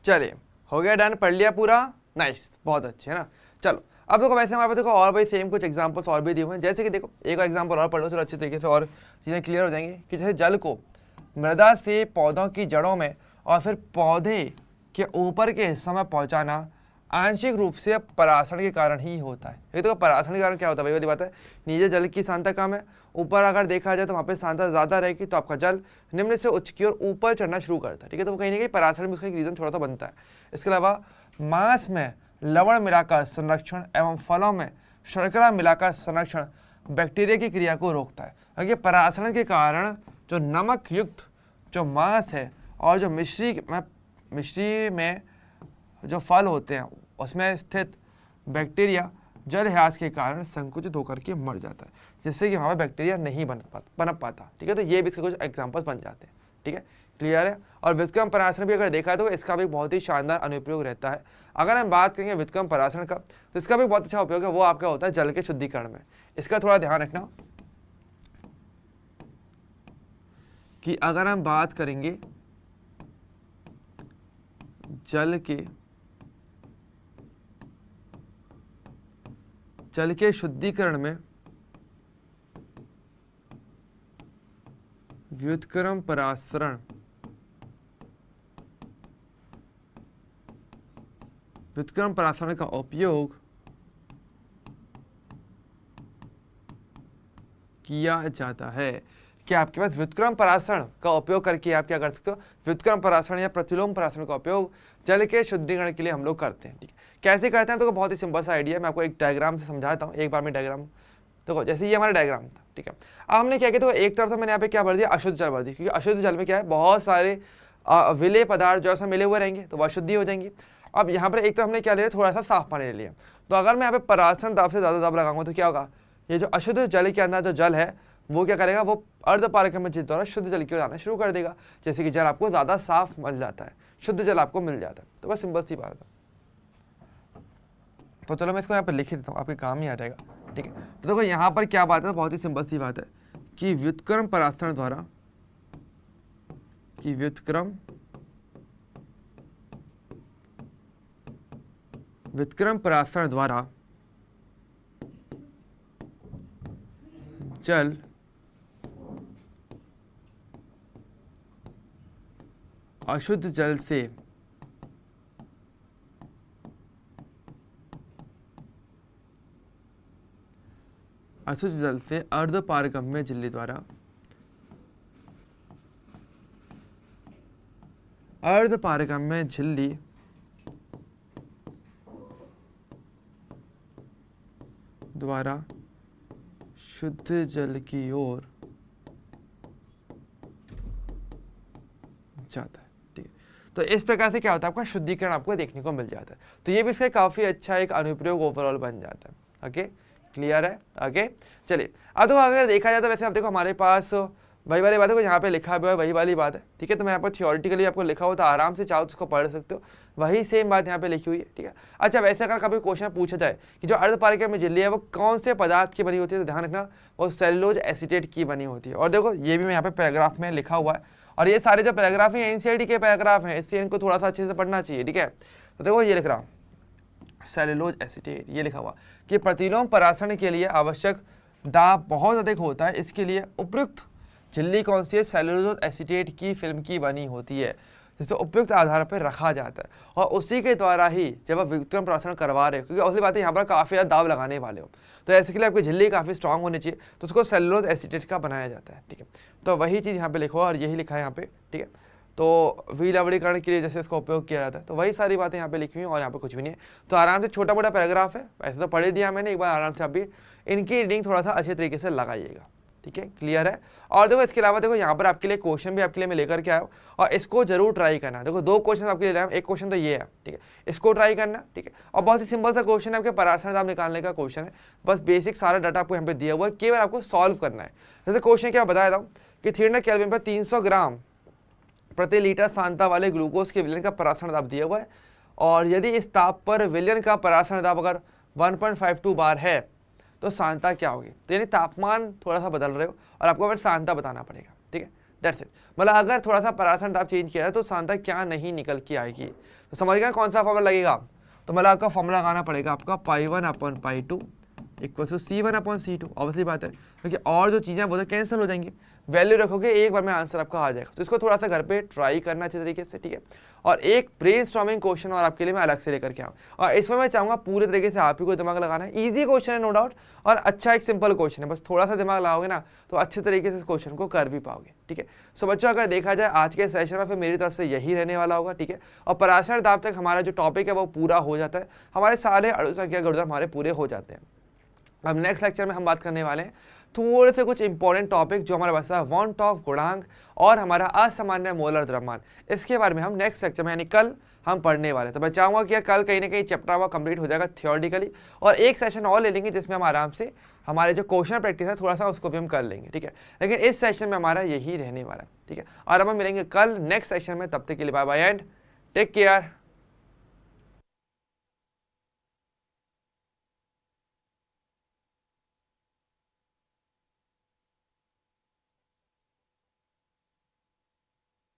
चलिए हो गया डन, पढ़ लिया पूरा, नाइस, बहुत अच्छे है ना। चलो अब देखो वैसे हमारे पास देखो और भाई सेम कुछ एग्जांपल्स और भी दिए हुए हैं, जैसे कि देखो एक एग्जांपल और पढ़ लो, चलो अच्छे तरीके से और चीज़ें क्लियर हो जाएंगी कि जैसे जल को मृदा से पौधों की जड़ों में और फिर पौधे के ऊपर के हिस्सों में पहुंचाना आंशिक रूप से परासरण के कारण ही होता है। ये तो परासरण के कारण क्या होता है, भाई वाली बात है, नीचे जल की सांद्रता कम है, ऊपर अगर देखा जाए तो वहाँ पे सांद्रता ज़्यादा रहेगी, तो आपका जल निम्न से उच्च की ओर ऊपर चढ़ना शुरू करता है, ठीक है। तो कहीं ना कहीं परासरण में उसका एक रीज़न थोड़ा सा बनता है। इसके अलावा मांस में लवण मिलाकर संरक्षण एवं फलों में शर्करा मिलाकर संरक्षण बैक्टीरिया की क्रिया को रोकता है, क्योंकि परासरण के कारण जो नमक युक्त जो मांस है और जो मिश्री में जो फल होते हैं उसमें स्थित बैक्टीरिया जल ह्रास के कारण संकुचित होकर के मर जाता है, जिससे कि वहाँ पर बैक्टीरिया नहीं पनप पाता, ठीक है। तो ये भी इसके कुछ एग्जाम्पल्स बन जाते हैं, ठीक है, क्लियर है। और व्युत्क्रम परासरण भी अगर देखा तो इसका भी बहुत ही शानदार अनुप्रयोग रहता है। अगर हम बात करेंगे व्युत्क्रम परासरण का, तो इसका भी बहुत अच्छा उपयोग है, वो आपका होता है जल के शुद्धिकरण में। इसका थोड़ा ध्यान रखना कि अगर हम बात करेंगे जल के शुद्धिकरण में व्युत्क्रम परासरण का उपयोग किया जाता है। कि आपके पास व्युत्क्रम परासरण का उपयोग करके आप क्या कर सकते हो, व्युत्क्रम परासरण या प्रतिलोम परासरण का उपयोग जल के शुद्धिकरण के लिए हम लोग करते हैं, ठीक है। कैसे करते हैं तो बहुत ही सिंपल सा आइडिया है, मैं आपको एक डायग्राम से समझाता हूँ। एक बार में डायग्राम देखो, जैसे ये हमारा डायग्राम था, ठीक है। अब हमने क्या किया, तो एक तरफ से मैंने यहाँ पे क्या भर दिया, अशुद्ध जल भर दिया, क्योंकि अशुद्ध जल में क्या है, बहुत सारे विलेय पदार्थ जो है मिले हुए रहेंगे, तो वह अशुद्धि हो जाएंगे। अब यहाँ पर एक तरफ हमने क्या लिया, थोड़ा सा साफ पानी ले लिया, तो अगर मैं यहाँ पे परासरण दाब से ज़्यादा दाब लगाऊंगा तो क्या होगा, ये जो अशुद्ध जल के अंदर जो जल है वो क्या करेगा, वो अर्धपारगम्य जल द्वारा शुद्ध जल की ओर आना शुरू कर देगा, जैसे कि जल आपको ज़्यादा साफ मिल जाता है, शुद्ध जल आपको मिल जाता है। तो बस सिंपल सी बात है। तो चलो मैं इसको यहाँ पर लिख देता हूँ, आपके काम ही आ जाएगा, ठीक है। तो देखो यहाँ पर क्या बात है, बहुत ही सिंपल सी बात है कि व्युत्क्रम परासरण द्वारा जल अशुद्ध जल से अर्धपारगम्य झिल्ली द्वारा शुद्ध जल की ओर जाता है, ठीक है। तो इस प्रकार से क्या होता है, आपका शुद्धिकरण आपको देखने को मिल जाता है। तो ये भी इसका काफ़ी अच्छा एक अनुप्रयोग ओवरऑल बन जाता है। ओके, क्लियर है। ओके, चलिए अब तो अगर देखा जाए तो वैसे अब देखो हमारे पास वही वाली बात है, यहाँ पे लिखा हुआ है वही वाली बात है, ठीक है। तो मैं यहाँ पर थियोरेटिकली आपको लिखा हुआ तो आराम से चाहो तो उसको पढ़ सकते हो, वही सेम बात यहाँ पे लिखी हुई है, ठीक है। अच्छा, वैसे अगर कभी क्वेश्चन पूछा जाए कि जो अर्धपारगम्य झिल्ली है वो कौन से पदार्थ की बनी होती है, तो ध्यान रखना वो सेलुलोज एसीटेट की बनी होती है। और देखो ये भी मैं यहाँ पे पैराग्राफ में लिखा हुआ है, और ये सारे जो पैराग्राफ हैं एनसीईआरटी के पैराग्राफ हैं, इसलिए इनको थोड़ा सा अच्छे से पढ़ना चाहिए, ठीक है। तो देखो ये लिख रहा हूँ सेलुलोज एसीटेट, ये लिखा हुआ कि प्रतिलोम परासरण के लिए आवश्यक दाब बहुत अधिक होता है, इसके लिए उपयुक्त झिल्ली कौन सी है, सेलुलोज एसीटेट की फिल्म की बनी होती है, जिसे उपयुक्त आधार पर रखा जाता है, और उसी के द्वारा ही जब आप व्युत्क्रम परासरण करवा रहे हो, क्योंकि उसकी बात है यहाँ पर काफ़ी ज़्यादा दाब लगाने वाले हो, तो ऐसे के लिए आपकी झिल्ली काफ़ी स्ट्रांग होनी चाहिए, तो उसको सेलुलोज एसीटेट का बनाया जाता है, ठीक है। तो वही चीज़ यहाँ पे लिखो और यही लिखा है यहाँ पे, ठीक है। तो विलवणीकरण के लिए जैसे इसका उपयोग किया जाता है, तो वही सारी बातें यहाँ पे लिखी हुई हैं, और यहाँ पे कुछ भी नहीं है। तो आराम से छोटा मोटा पैराग्राफ है, ऐसे तो पढ़ दिया मैंने, एक बार आराम से आप भी इनकी रीडिंग थोड़ा सा अच्छे तरीके से लगाइएगा, ठीक है, क्लियर है। और देखो इसके अलावा देखो यहाँ पर आपके लिए क्वेश्चन भी आपके लिए मैं लेकर के आया हूँ, और इसको जरूर ट्राई करना। देखो 2 क्वेश्चन आपके लिए लाया हूँ, एक क्वेश्चन तो ये है, ठीक है, इसको ट्राई करना, ठीक है। और बहुत ही सिंपल सा क्वेश्चन है, आपके परासरण दाब निकालने का क्वेश्चन है, बस बेसिक सारा डाटा आपको यहाँ पे दिया हुआ है, केवल आपको सॉल्व करना है। जैसे क्वेश्चन क्या बताया था कि 300 केल्विन पर 300 ग्राम प्रति लीटर सांद्रता वाले ग्लूकोज के विलयन का परासरण दाब दिया हुआ है, और यदि इस ताप पर विलयन का परासरण दाब अगर 1.52 बार है तो सांद्रता क्या होगी। तो यानी तापमान थोड़ा सा बदल रहे हो और आपको फिर सांद्रता बताना पड़ेगा, ठीक है। That's it. मतलब अगर थोड़ा सा पराठन आप चेंज किया है तो सांता क्या नहीं निकल के आएगी। तो समझ गए कौन सा फॉर्मूला लगेगा। तो मतलब आपका फॉर्मूला लगाना पड़ेगा आपका π1/π2 इक्वल टू C1/C2। ऑब्वियसली बात है क्योंकि और जो चीज़ें वो तो कैंसिल हो जाएंगी, वैल्यू रखोगे एक बार में आंसर आपका आ जाएगा। तो इसको थोड़ा सा घर पे ट्राई करना अच्छे तरीके से, ठीक है। और एक ब्रेनस्टॉर्मिंग क्वेश्चन और आपके लिए मैं अलग से लेकर के आऊँ, और इसमें मैं चाहूँगा पूरे तरीके से आप ही को दिमाग लगाना है। ईजी क्वेश्चन है नो डाउट, और अच्छा एक सिंपल क्वेश्चन है, बस थोड़ा सा दिमाग लगाओगे ना तो अच्छे तरीके से इस क्वेश्चन को कर भी पाओगे, ठीक है। सो बच्चों अगर देखा जाए आज के सेशन में फिर मेरी तरफ से यही रहने वाला होगा, ठीक है। और पराशर दाब तक हमारा जो टॉपिक है वो पूरा हो जाता है, हमारे सारे अणुसंख्या गुणधर्म हमारे पूरे हो जाते हैं। अब नेक्स्ट लेक्चर में हम बात करने वाले हैं थोड़े से कुछ इंपॉर्टेंट टॉपिक जो हमारे पास है, वॉन्ट ऑफ गुणांक और हमारा असामान्य मोलर द्रव्यमान। इसके बारे में हम नेक्स्ट लेक्चर में यानी कल हम पढ़ने वाले हैं। तो मैं चाहूँगा कि यार कल कहीं ना कहीं चैप्टर हुआ कंप्लीट हो जाएगा थियोरटिकली, और एक सेशन और ले लेंगे जिसमें हम आराम से हमारे जो क्वेश्चन प्रैक्टिस है थोड़ा सा उसको भी हम कर लेंगे, ठीक है। लेकिन इस सेशन में हमारा यही रहने वाला है, ठीक है। और अब हम मिलेंगे कल नेक्स्ट सेशन में, तब तक के लिए bye bye and take care.